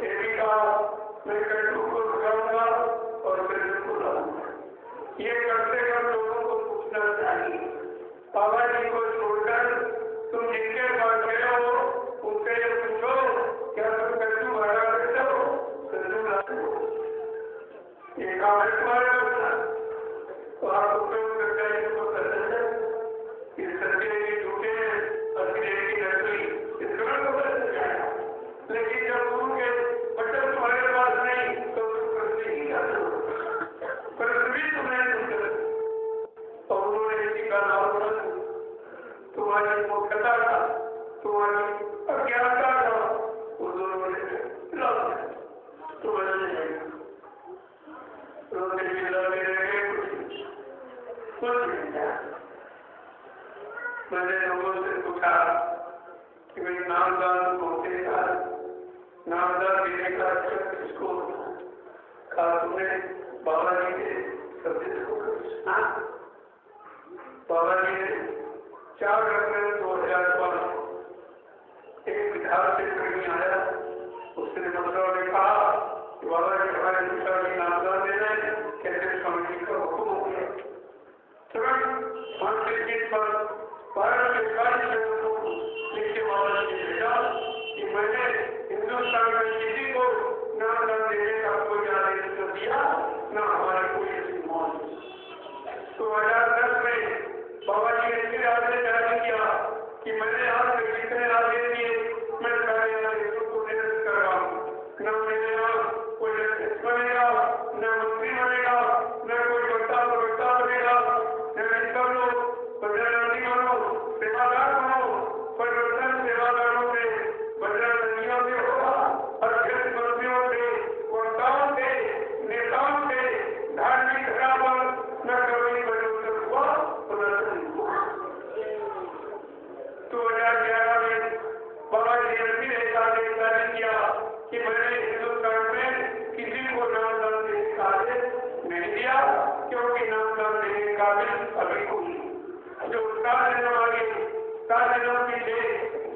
ये भी कहा मैं कटू को रुकाऊंगा और फिर को लाऊंगा ये करते कर लोगों को पूछना चाहिए बाबा जी को छोड़कर तुम जिनके पास गए हो उनसे ये पूछो क्या तुम कद्दू भरा करते हो कद्दू लाते हो ये काम है तुम्हारे बोलना तो आप उपयोग करते हैं इसको करते हैं ये सत्य की झूठे हैं असली की नकली इस तरह को करते जाएगा लेकिन जब गुरु के बटन तुम्हारे पास नहीं तो तुम करते ही जाते हो पर भी तुम्हें नहीं करते और उन्होंने इसी का नाम तुम्हारी मूर्खता था तुम्हारी अज्ञानता था उन दोनों ने तुम्हें नहीं रोते भी लगे रहे कुछ नहीं। मैंने लोगों से पूछा कि भाई नामदान होते का नामदान देने का किसको कहा तुमने बाबा जी के शब्द को बाबा जी ने 4 अप्रैल 2005 एक बिहार से कर्मी आया उसने मतलब ने कहा कि बाबा जी हमारे पिता जी नामदान दे रहे हैं कैसे स्वामी जी का हुक्म हो गया तुरंत 5 पर भारत के सारे लोगों को लिखे बाबा जी ने भेजा कि मैंने हिंदुस्तान में किसी को नामदान देने का कोई आदेश न दिया न हमारी कोई ऐसी मौत 2010 में बाबा जी ने फिर आदेश जारी किया कि मैंने आज तक जितने आदेश दिए मैं सारे आदेशों को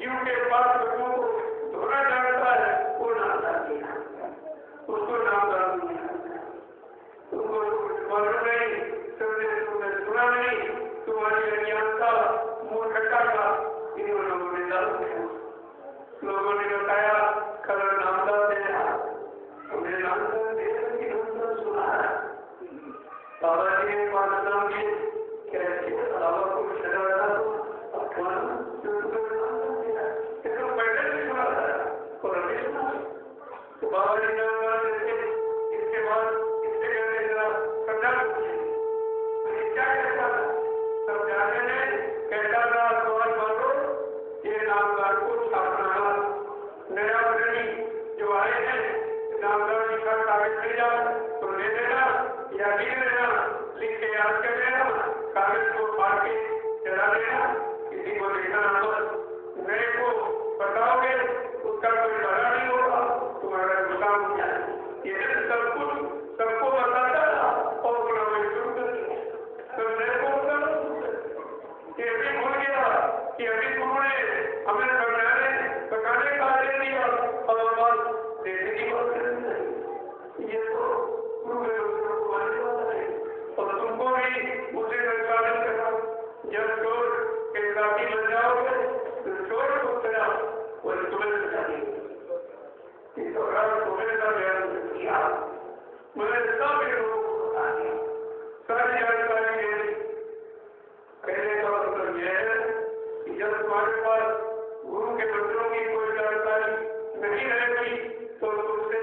जीव के पास लोगों को धोना जानता है वो नामदार नहीं है, उसको नामदार नहीं है। तुमको मालूम नहीं, तुमने सुना नहीं, तुम्हारी अज्ञानता मूर्खता का इन लोगों ने डाल दिया। लोगों ने बताया कल नामदार देना, हमने नामदार देने की नामदार सुना है। बाबा जी ने पास नाम किए, कैसे बाबा को छड़ा तो अपमान तो पहले भी सुना था और अभी सुना। तो बाबा जी नामदार देते, इसके बाद इससे कहने जरा समझा क्या कहता था, समझाने में कहता था सवाल मानो ये नामदार को छापना, नया प्रेमी जो आए हैं नामदार जी का कागज ले जाओ तो ले लेना या लिख लेना, लिख के याद कर लेना, कागज को फाड़ के चला देना, किसी को देखना मत। नए को बताओगे उसका कोई भला नहीं होगा, तुम्हारा नुकसान हो जाए। ये सब कुछ सबको बताता था और अपना वही शुरू कर दिया। तो नए को ये भी भूल गया कि अभी तुमने हमें पकाने का दे दिया और बात देने की बात करेंगे। ये तो और तुमको भी मुझे संचालन करना, जब चोर के साथी बन जाओगे तो चोर को तेरा वही तुम्हें सजाएंगे। इस दौरान तुम्हें का ज्ञान किया, मैंने सब लोगों को बता दिया, सारी जानकारी दे दी। कहने का मतलब यह है कि जब तुम्हारे पास गुरु के बच्चों की कोई जानकारी नहीं रहेगी तो तुमसे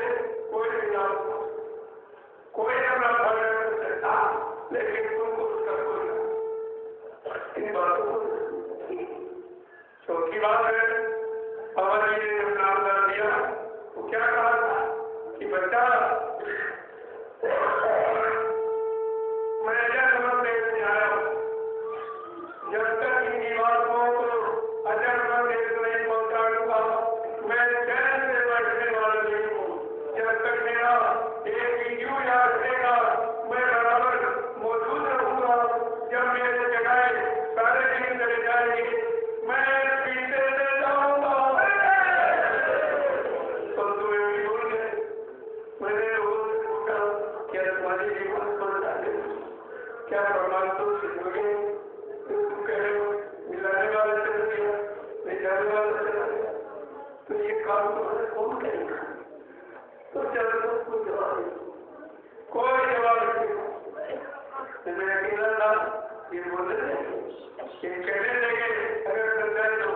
कोई नहीं जान, कोई अपना फल कर सकता, लेकिन तुमको उसका कोई इन बातों को चौथी बात है। बाबा जी ने जब नामदार दिया तो क्या कहा था कि बच्चा मैं यह समझ देखने आया हूँ, जब तक इन बातों को अजर नहीं पहुंचाऊंगा मैं चैन से बैठने वाला नहीं हूँ। जब तक मेरा एक वीडियो याद रहेगा मैं बराबर मौजूद रहूंगा। जब मेरे जगह सारे दिन चले जाएंगे मैं पीछे से जाऊंगा। तो तुम्हें भी भूल गए। मैंने रोज पूछा क्या तुम्हारी जीवन पर जाने क्या प्रमाण तो सीखोगे, तुम कह रहे हो मिलाने वाला चल गया, ले जाने वाला चला गया, तो ये काम तुम्हारे कौन करेगा? तो चलो कोई जवाब नहीं। मैं अकेला था, ये बोले ये कहने लगे अगर सच्चाई दो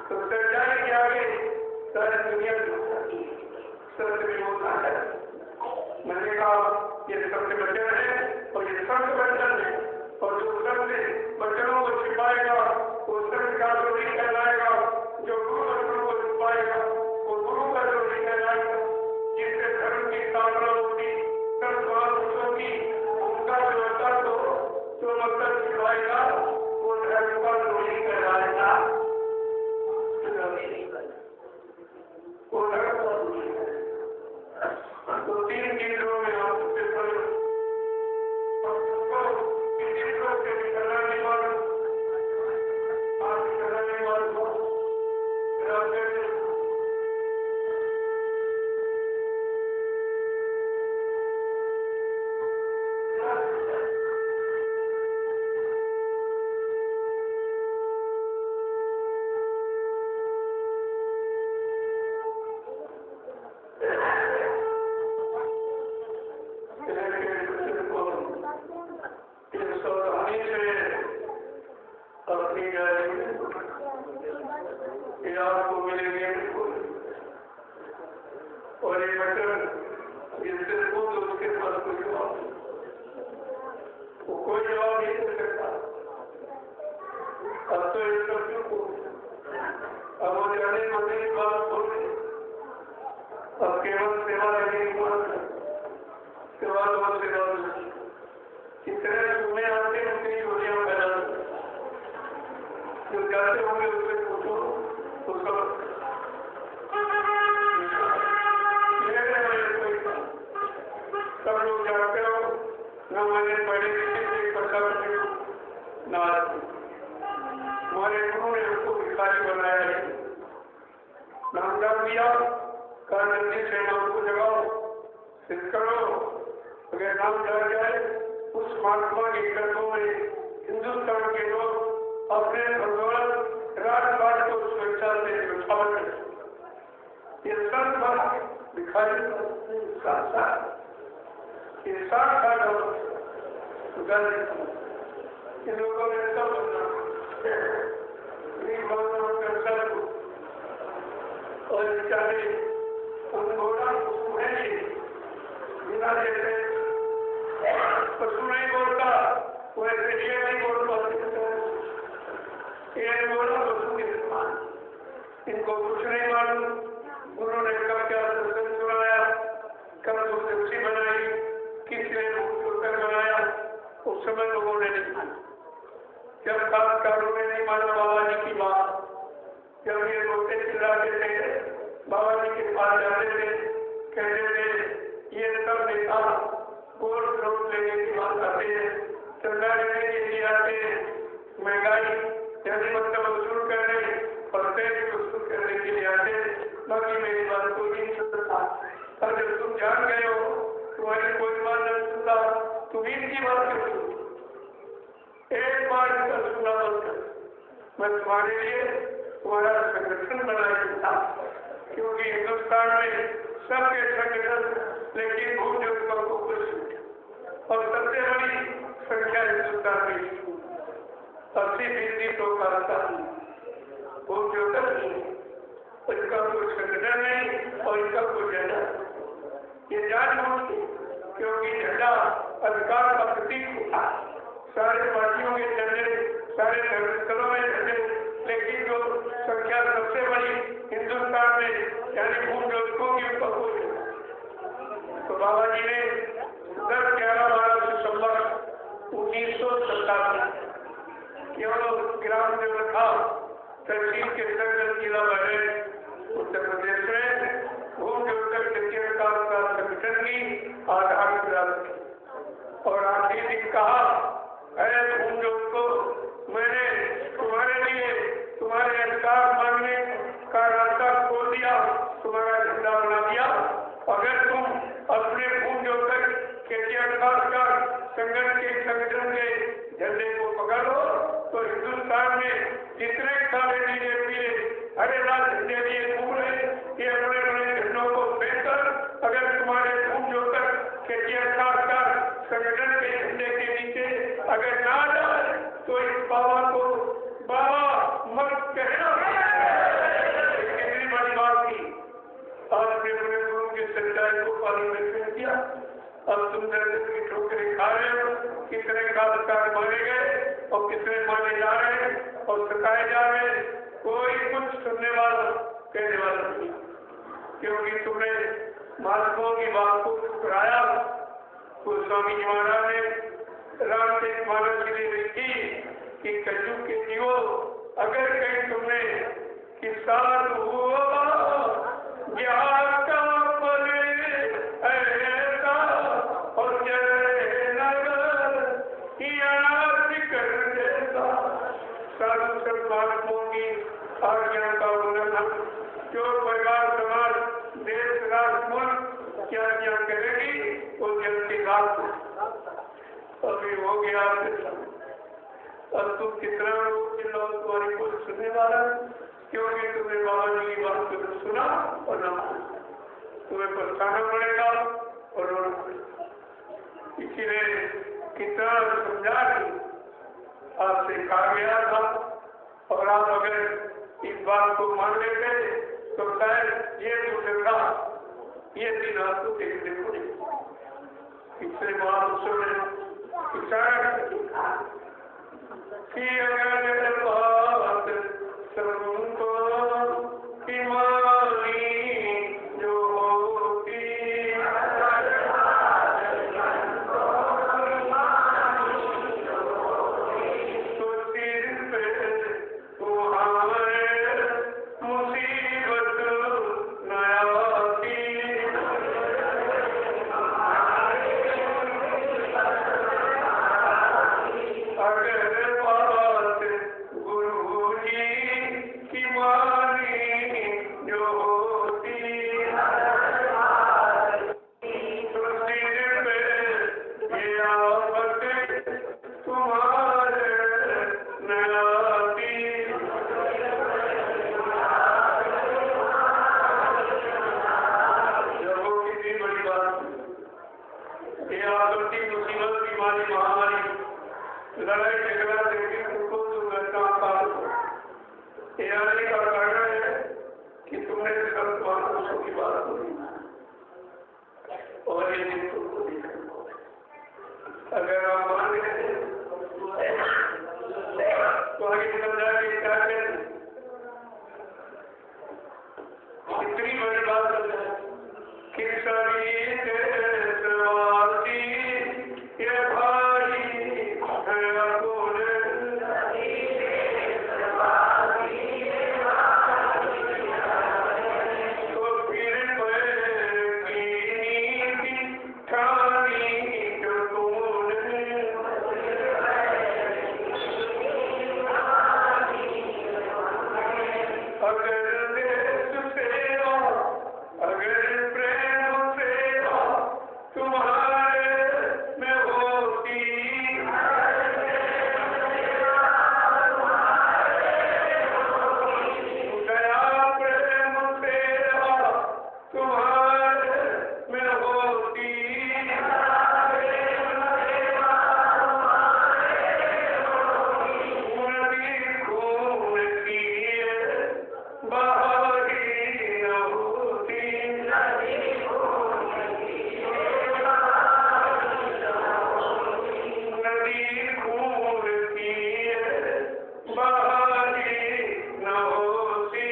तो सच्चाई के आगे सारी दुनिया सत्य में होता है। मैंने कहा ये सत्य वचन है और ये सत्य वचन है, और जो सत्य वचनों को छिपाएगा वो सत्य का चोरी कहलाएगा, जो गुरु वचनों को छिपाएगा वो गुरु का चोरी कहलाएगा। जिससे धर्म की स्थापना होगी, सर्वसमाज की उनका जो मतलब हो जो मतलब छिपाएगा वो धर्म का चोरी कहलाएगा, वो धर्म का चोरी कहलाएगा। तो तीन चीजों में हम आपको मिलेंगे और ये बटन जिससे खुद उसके पास कोई जवाब वो कोई जवाब नहीं दे सकता। अब तो इस सत्य को अब वो जाने माने की बात हो गई। अब केवल सेवा लेने की बात है, सेवा तो सेवा कितने सुनने आते हैं उनकी चोरियां फैला जो जाते होंगे उससे पूछो उसका सब लोग जानते हो न मैंने पढ़े लिखे पता ना हमारे गुरु ने उसको भिखारी बनाया है। डाल दिया, कहा जल्दी से नाम को जगाओ, सिद्ध करो। अगर नाम जग जाए उस महात्मा के कर्मों में हिंदुस्तान के लोग अपने बदौलत राजपाट को स्वेच्छा से उछाल कर ये सब बात दिखाई इन लोगों ने सब और बेचारे उनकोड़ा बिना जैसे पशु नहीं बोलता वैसे ये नहीं बोल पाते, ये बोला पशु के समान, इनको कुछ नहीं मालूम। गुरु ने कब क्या सत्संग सुनाया, कब दुष्टि बनाई, किसने उत्तर बनाया, उस समय लोगों ने नहीं माना। जब खासकारों ने नहीं माना बाबा जी की बात, जब ये रोते चिल्लाते थे, बाबा जी के पास जाते थे, कहते थे ये सब नेता वोट वोट लेने की बात आते हैं, चंदा लेने के लिए आते हैं, महंगाई यानी मतलब वसूल करने और पैसे वसूल करने के लिए आते हैं। बाकी मेरी बात को नहीं सुनता। और जब तुम जान गए हो तुम्हारी कोई बात नहीं सुनता, तुम इनकी बात क्यों सुनो? एक बार इनका सुनना बंद कर। मैं तुम्हारे लिए तुम्हारा संगठन बनाया था, क्योंकि हिंदुस्तान में सबके संगठन लेकिन भूमियों को कुछ और सबसे बड़ी संख्या हिंदुस्तान में 80% तो करता भूमियों इसका कोई संगठन नहीं और इसका कोई झंडा। ये जान बूझ क्योंकि झंडा अधिकार का प्रतीक होता, सारे पार्टियों के झंडे, सारे धर्मस्थलों में झंडे, लेकिन जो संख्या सबसे बड़ी हिंदुस्तान में यानी भूमियों की ऊपर तो बाबा जी ने 10/11/12 सितंबर 1987 केवल ग्राम देवता तहसील के संगठन जिला बने उत्तर प्रदेश में भूमियोत्तर का संगठन की आधार और आखिरी दिन कहा है भूमियों को मैंने तुम्हारे लिए तुम्हारे अधिकार मांगने का रास्ता खोल दिया, तुम्हारा झंडा बना दिया। अगर तुम अपने भूमियोत्तर के अधिकार का संगठन के झंडे को पकड़ लो तो हिंदुस्तान में जितने सारे बीजेपी हरे लाल झंडे लिए घूम रहे ये बड़े बड़े झंडों को बेहतर अगर तुम्हारे भूमियोत्तर के अधिकार का संगठन के झंडे के नीचे अगर ना जाए तो इस बाबा को बाबा मत कहना। कितनी बड़ी बात की आपने अपने गुरु की सच्चाई को पानी में फेंक दिया। अब तुम दर्द की ठोकरें खा रहे हो, कितने कालकार मारे गए और कितने माने जा रहे हैं और सताए जा रहे हैं, कोई कुछ सुनने वाला कहने वाला नहीं, क्योंकि तुमने महात्माओं की बात को ठुकराया। गोस्वामी जी महाराज ने रामचरित मानस के लिए लिखी कि कलयुग के जीवो अगर कहीं तुमने किस्सा हुआ ज्ञान का फल ऐसा और नगर कर देता साधु संत महात्माओं की आज्ञा का उल्लंघन जो परिवार समाज देश राष्ट्र मुल्क क्या क्या करेगी वो जल के रात अभी हो गया। अब तुम कितना लोग तुम्हारी कोई सुनने वाला, क्योंकि तुम्हें बाबा जी की बात को सुना और न तुम्हें पछताना पड़ेगा और रोना पड़ेगा। इसीलिए कितना समझा आपसे कहा गया था और आप अगर इस बात को मान लेते तो शायद ये दुर्घटना ये दिन आपको देखने को नहीं। इसलिए महापुरुषों ने इशारा कि अगर बात सबको हिमानी जो होती तो सिर पे तुम्हारे मुसीबत नया की अगर बात नेत्रों को देखा। अगर आप मान गए तो आगे समझा के क्या करें? इतनी बड़ी बात समझा कि सभी देशवासी ये भाई है अकुल, तो फिर की नीति ठानी जो तूने, अगर देश सेवा, अगर प्रेम सेवा तुम्हारे में होती, दया प्रेम सेवा तुम्हारे में होती, नदी खून की बहारी न होती, नदी खून की बहारी न होती।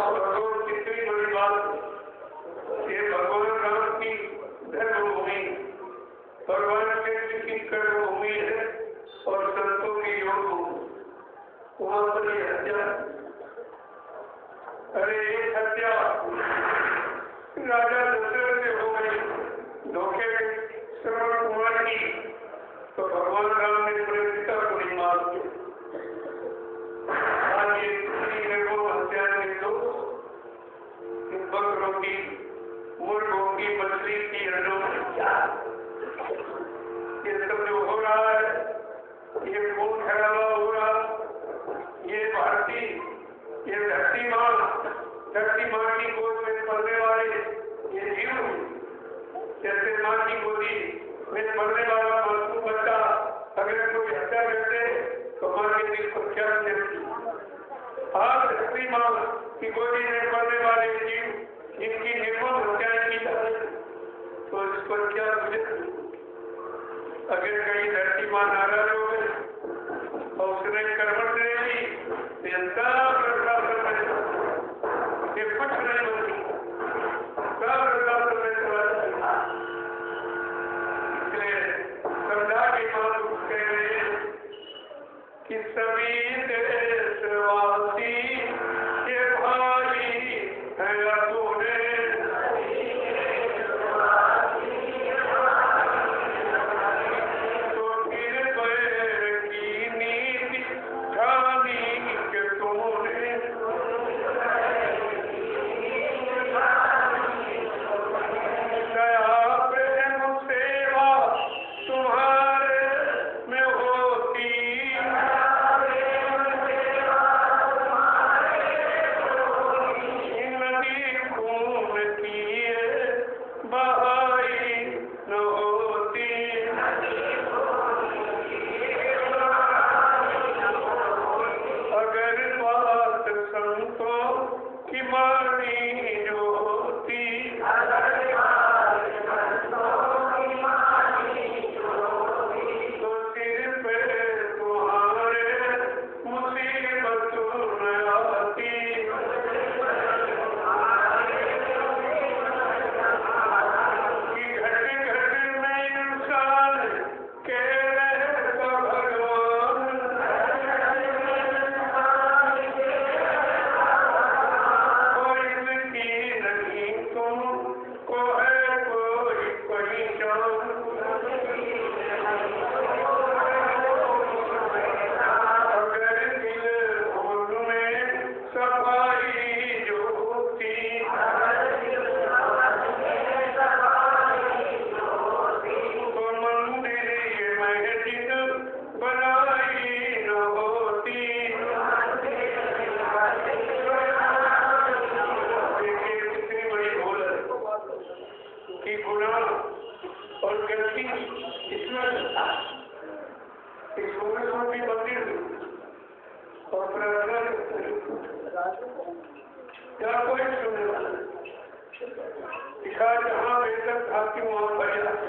भगवान कितनी बड़ी बात, ये भगवान राम की धर्मभूमि, भगवान कृष्ण की कर्मभूमि है और संतों की योग भूमि। वहां पर ये हत्या, अरे एक हत्या राजा दशरथ से हो गई धोखे श्रवण कुमार की, तो भगवान राम ने अपने पिता को नहीं मार दिया। आज ये निर्मम हत्या ने तो बकरों की, मुर्गों की, मछली की, अंडों की, ये सब जो हो रहा है, ये खून खराबा हो रहा, ये भारतीय, ये धरती माँ की गोद में पलने वाले ये जीव, जैसे माँ की गोदी में पलने वाला मासूम बच्चा अगर कोई हत्या करते तो माँ के दिल को क्या मिलती। आज धरती माँ की गोदी में पलने वाले जीव जिनकी निर्मम हत्याएं की जाती, तो इस पर क्या मुझे, अगर कहीं धरती माँ नाराज हो गई और उसने करवट ले ली, जनता प्रशासन में ये कुछ नहीं होती, सब प्रशासन में चला जाएगा। इसलिए समझा के बात कह रहे हैं कि सभी देशवासी ये भाई है अतुने, या कोई सुनने वाला दिखा जहाँ बेतक था कि वहाँ फरियाद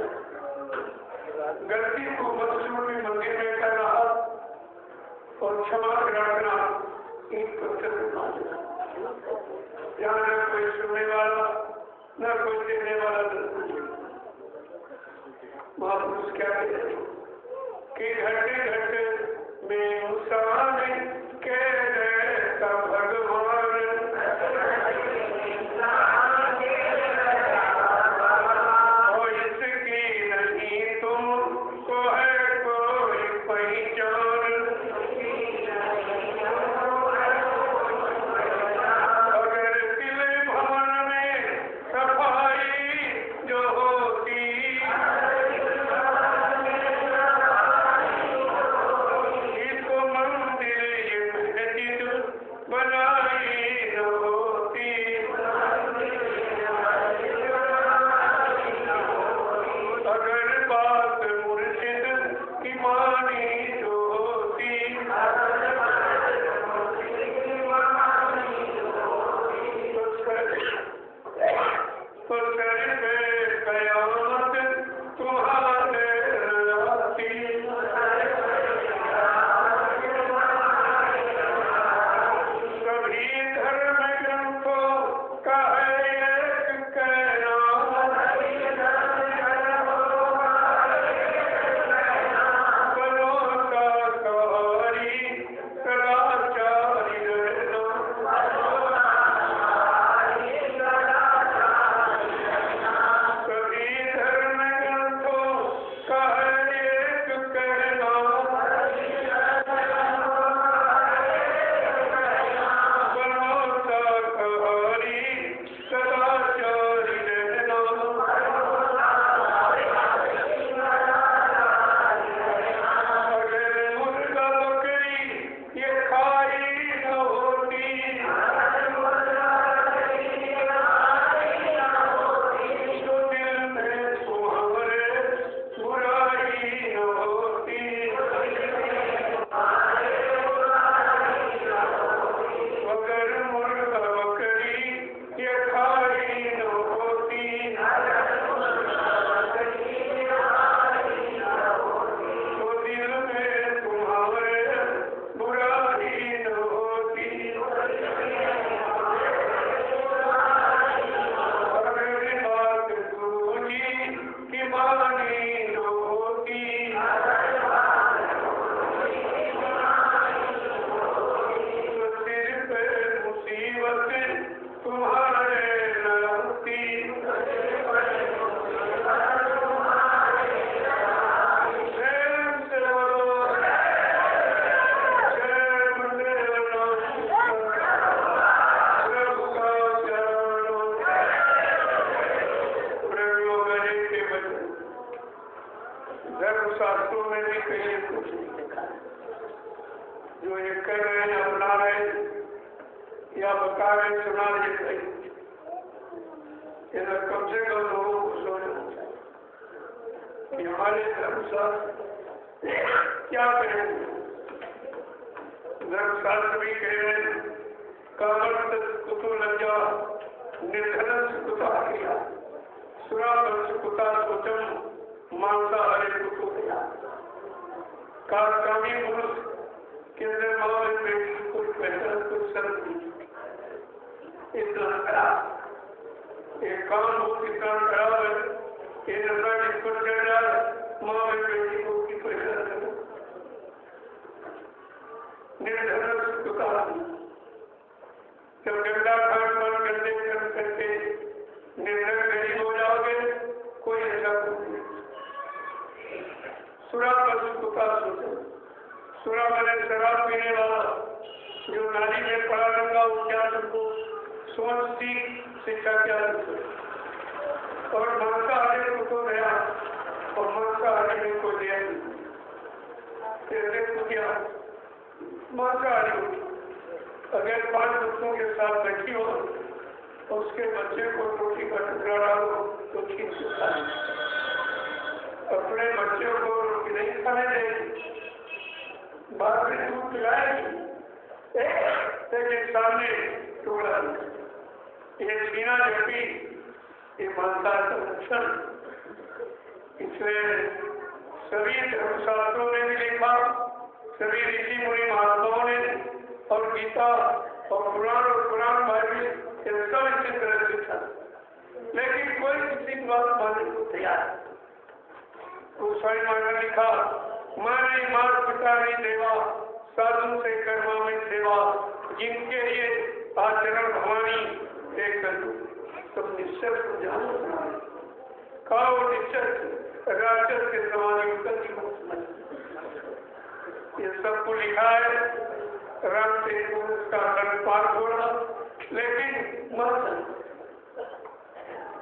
गलती को मकसूद में मंदिर में करना और क्षमा रखना इन पत्थर यहाँ न कोई सुनने वाला न कोई देने वाला। महापुरुष क्या कहते हैं कि घटे घटे में मुस्कान के रहता भगवान और इसकी नहीं तुमको है कोई पहचान। अगर किले भवन में सफाई जो होती इसको मंदिर मस्जिद बनाई न होती। अगर बात मुर्शिद की मानी जो होती तो सर पे कयामत तुम्हारे आती। सभी धर्म ग्रंथों का है एक कहना बनो शाकाहारी सदाचारी रहना। सभी धर्म ग्रंथों का है एक कहना बनो शाकाहारी सदाचारी रहना। अगर मुर्गा बकरी ये खाई न होती तो दिल में तुम्हारे बुराई न होती। अगर मुर्गा बकरी ये खाई न होती तो दिल में तुम्हारे बुराई न होती। अगर बात गुरुजी की मानी न होती तो सिर पे मुसीबत तुम्हारे न होती। प्रेम से बोलो जय मंगलनाथ प्रभु का चरणों प्रभु गणे के वचन धर्मशास्त्रों में भी कहीं कुछ नहीं लिखा है। जो ये कर रहे हैं अपना रहे हैं या बता रहे हैं, सुना रहे सही इधर कम से कम लोगों को सोचना चाहिए कि हमारे धर्मशास्त्र क्या कहेंगे। धर्मशास्त्र भी कह रहे हैं कामर्थ कुतो लज्जा निर्धनस कुता क्रिया सुरावंश कुता सोचम मांसाहारी कुतो गया। कामी पुरुष के अंदर मामले में कुछ पहचान कुछ शर्त नहीं। इतना खराब एक काम बहुत इतना खराब है ये नशा जिसको चल रहा है माँ में बेटी को की पहचान करो। निर्धन सुखा जब गंदा खान पान करते करके निर्धन गरीब हो जाओगे कोई ऐसा नहीं। सुरा पर सुखा सोचो। सुरा मैंने शराब पीने वाला जो नाली में पड़ा रंगा वो क्या तुमको सोच सी शिक्षा क्या और मांसाहारी को तो गया और मांसाहारी को दिया क्या मांसाहारी अगर 5 बच्चों के साथ बैठी हो तो उसके बच्चे को रोटी का टुकड़ा डालो तो ठीक से खाए। अपने बच्चे को रोटी नहीं खाने देगी बाद में दूध पिलाएगी लेकिन सामने टुकड़ा ये सीना जपी, ये मानता का लक्षण। इसलिए सभी धर्मशास्त्रों ने भी लिखा, सभी ऋषि मुनि महात्माओं ने, और गीता और पुराण बाइबल ये सब इसी तरह से था, लेकिन कोई किसी की बात मानने को तैयार। गोस्वामी महाराज ने लिखा, मैं नहीं मार पिता नहीं देवा, साधु से कर्मा में सेवा, जिनके लिए आचरण भवानी एक तुम निश्चय जानो, खाओ निश्चय राक्षस के समान ये सबको लिखा है। राम से उसका पार हो रहा, लेकिन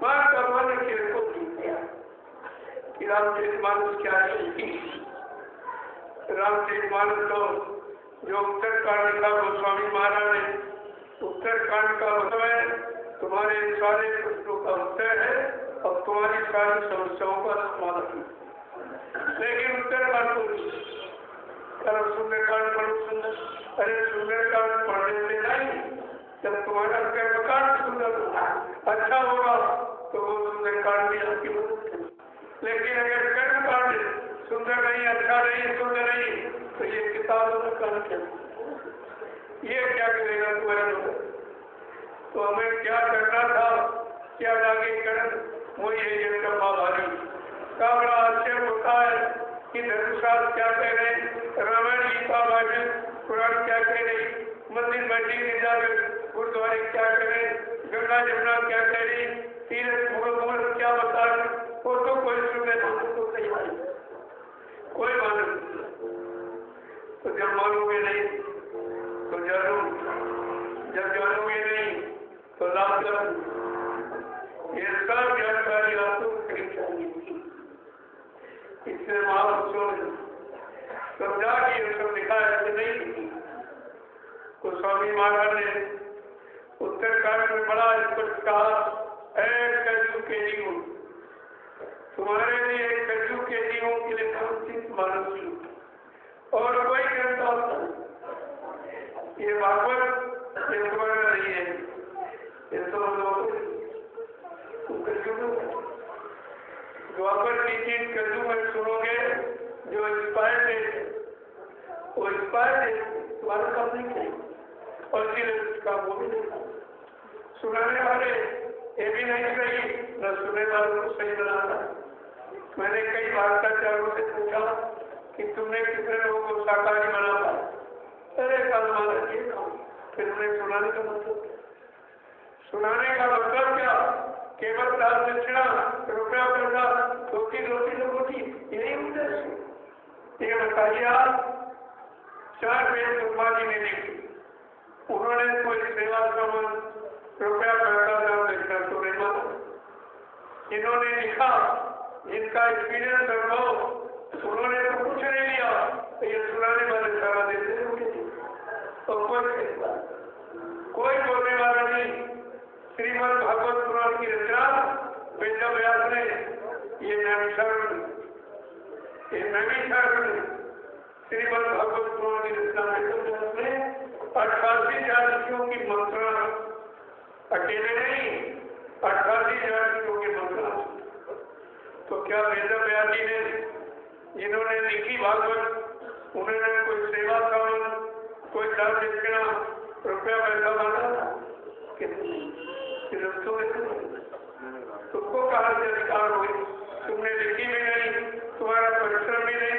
मार करवाने के को कि रामचरित मानस क्या है। रामचरित मानस तो जो उत्तरकांड लिखा गोस्वामी महाराज ने, उत्तरकांड का मतलब है तुम्हारे सारे प्रश्नों का उत्तर है और तुम्हारी सारी समस्याओं का समाधान। लेकिन उत्तरकांड को सुंदरकांड पढ़ो सुंदर, अरे सुंदरकांड पढ़ने से नहीं, जब तुम्हारा कर्मकांड सुंदर अच्छा होगा तो वो सुंदरकांड भी आपकी मदद करेगा। लेकिन अगर कर्मकांड सुंदर नहीं, अच्छा नहीं, सुंदर नहीं, तो ये किताबों का काम क्या, ये क्या करेगा तुम्हारा लोग। तो हमें क्या करना था, क्या आगे कर, वो ये भारी का बड़ा आश्चर्य होता है कि धर्मशास्त्र क्या कह रहे, रामायण गीता बाइबल पुराण क्या कह रही, मंदिर मस्जिद जाकर गुरुद्वारे क्या कह रहे, गंगा जमुना क्या कह रही, तीर्थ मुहूर्त क्या बता रहे, वो तो कोई सुनने तो तैयार, कोई मालूम। तो जब मानोगे नहीं तो जानो, जब जानोगे नहीं तो लाभ करो। ये सब जानकारी आपको कहीं चाहिए। इससे महापुरुषों ने समझा कि ये सब लिखा ऐसे नहीं। तो स्वामी महाराज ने उत्तरकांड में बड़ा स्पष्ट कहा, कलयुग के जीवों, तुम्हारे लिए कलयुग के जीवों के लिए समुचित मानव जीव और कोई ग्रंथ ये भागवत ये तुम्हारा नहीं है, ये तो द्वापर की चीज कलयुग में सुनोगे, जो इंस्पायर है वो इंस्पायर है, तुम्हारा काम नहीं करेगा और इसलिए उसका वो भी नहीं। सुनाने वाले ये भी नहीं सही, न सुनने वालों को सही बनाना। मैंने कई वार्ताचारों से पूछा कि तुमने कितने लोगों को शाकाहारी बना पाया, अरे कल माना ये काम, फिर उन्हें सुनाने का मतलब, सुनाने का मतलब क्या, केवल दाल दक्षिणा रुपया पैसा रोटी रोटी, यही उद्देश्य। ये बताइए आप, 4 वेद ब्रह्मा जी ने लिखी, उन्होंने कोई सेवा सामान रुपया पैसा दाल दक्षिणा तो नहीं माना। इन्होंने लिखा, जिनका एक्सपीरियंस अनुभव, उन्होंने तो कुछ नहीं लिया, तो ये सुनाने वाले सारा देते होंगे और कोई बोलने वाला नहीं। श्रीमद् भागवत पुराण की रचना वेद व्यास ने ये नैमिषारण्य श्रीमद् भागवत पुराण की रचना में 88 जातियों की मंत्रणा, अकेले नहीं 88 जातियों की मंत्रणा। तो क्या वेद व्यास जी ने जिन्होंने लिखी भागवत, उन्होंने कोई सेवा काम, कोई दान दक्षिणा रुपया पैसा माना तुमको कहा से अधिकार हुए, तुमने लिखी भी नहीं, तुम्हारा परिश्रम भी नहीं,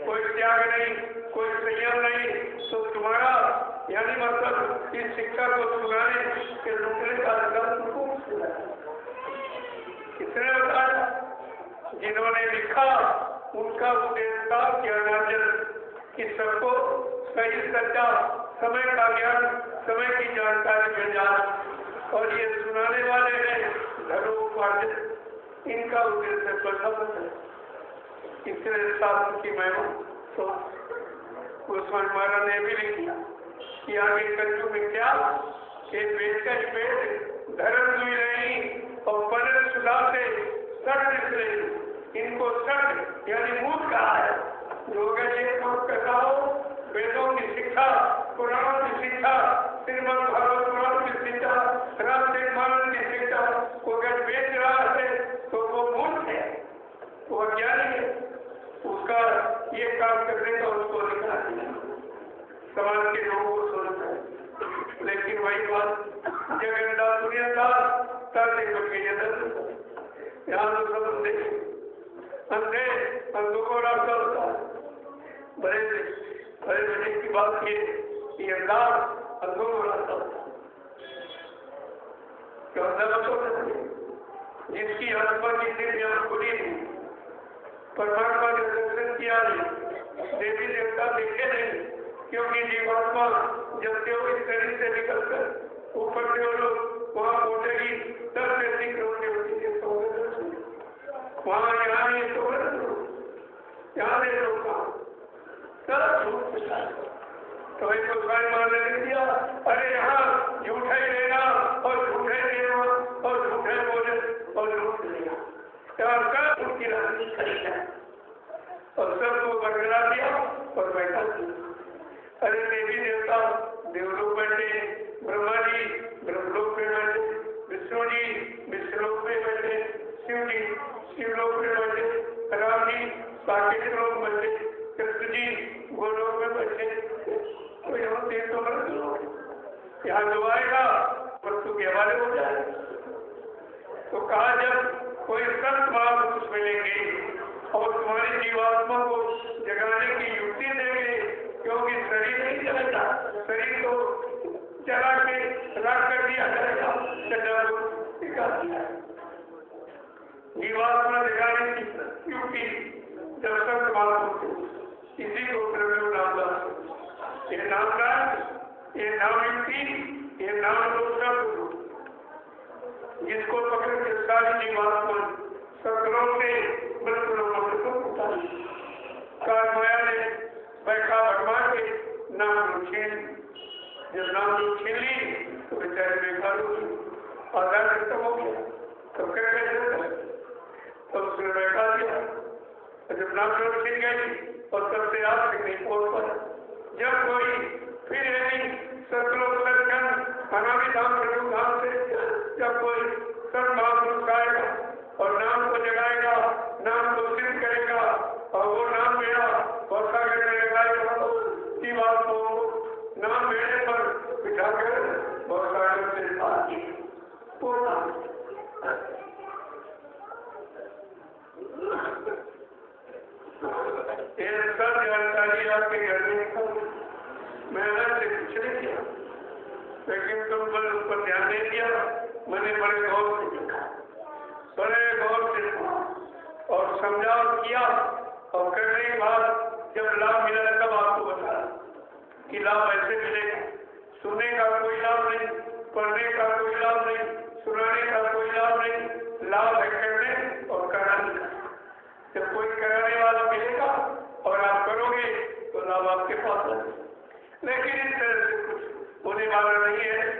कोई त्याग नहीं, कोई संयम नहीं, तो तुम्हारा यानी मतलब इस शिक्षा को सुनाने के लूटने का अधिकार तुमको किसने बताया। जिन्होंने लिखा उनका उद्देश्य था ज्ञानार्जन, कि सबको सही सच्चा समय का ज्ञान, समय की जानकारी मिल जाए, और ये सुनाने वाले हैं धर्मोपार्जन, इनका उद्देश्य प्रसाद है। इसलिए शास्त्र की महिमा तो गोस्वामी महाराज ने भी लिखी कि आगे कलयुग में क्या, वेद का वेद धर्म हुई नहीं और पनर सुधा से सट निकले, इनको सट यानी मूल कहा है। जो ये कथा हो, वेदों की शिक्षा, पुराणों की शिक्षा, श्रीमद् भागवत पुराण की शिक्षा, रामचरित वही बात जगन्नाथ दुनियादार ताते बके यहाँ तो सब अंधे अंधों को रास्ता होता है। बड़े बड़े की बात ये अंधार अंधों को रास्ता होता है। क्यों जिसकी आत्मा की दिव्य खुली थी, परमात्मा ने दर्शन किया नहीं, देवी देवता देखे नहीं, क्योंकि जीवात्मा जब से वो इस शरीर से निकलकर ऊपर से वो लोग वहां पहुंचेगी तब से दिख होती है। वहां यहाँ ये तो यहाँ ले लोग तो एक गोसाई मारने नहीं दिया। अरे यहाँ झूठा ही लेना और झूठे देना और झूठे बोले और झूठ लेना, सब उनकी राजनीति खड़ी है और सबको बरकरा दिया और बैठा दिया। अरे देवी देवता देवलोक बैठे, ब्रह्मा जी ब्रह्मलोक में बैठे, विष्णु जी विष्णुलोक में बैठे, शिव जी शिवलोक में बैठे, राम जी साकेत लोक बैठे, कृष्ण जी गोलोक में बैठे। तो यहाँ तीन तो मर्द यहाँ जो आएगा वस्तु के हवाले हो जाए। तो कहा जब कोई संत महापुरुष मिलेंगे और तुम्हारी जीवात्मा को जगाने की युक्ति देंगे, क्योंकि शरीर नहीं चलेगा, शरीर को जला के राख कर दिया जाएगा, जीवात्मा जगाने की युक्ति जब संत महापुरुष, इसी को प्रभु नाम ये नामदान, ये नाम युक्ति, ये नाम लोग जिसको पकड़ के सारी जीवात्मा सत्रों से मृत्युलों को उतारी। काल माया ने बैठा भगवान के नाम छीन, जब नाम छीन ली तो बेचारे बेकार हो गई, आधार खत्म हो गया। तो क्या कहते तो उसने बैठा दिया, जब नाम छीन गई और तब से आप तक नहीं पहुंच पाया। जब कोई फिर यदि सतलोक दर्शन अनामी धाम प्रभु धाम से जब कोई सब महापुरुष आएगा और नाम को जगाएगा, नाम को सिद्ध करेगा और वो नाम मेरा वर्षा करने लगाएगा, जीवात्मा को नाम मेरे पर बिठाकर वर्षा करने सब जानकारी आपके घर में मैंने से कुछ नहीं किया, लेकिन तुम पर ऊपर ध्यान नहीं दिया। मैंने बड़े गौर से और समझाव किया और करने के बाद जब लाभ मिला तब आपको बताया कि लाभ ऐसे मिलेगा। सुनने का कोई लाभ नहीं, पढ़ने का कोई लाभ नहीं, सुनाने का कोई लाभ नहीं, लाभ है करने और कराने का। जब कोई कराने वाला मिलेगा और आप करोगे तो लाभ आपके पास है, लेकिन इस तरह से कुछ होने वाला नहीं है।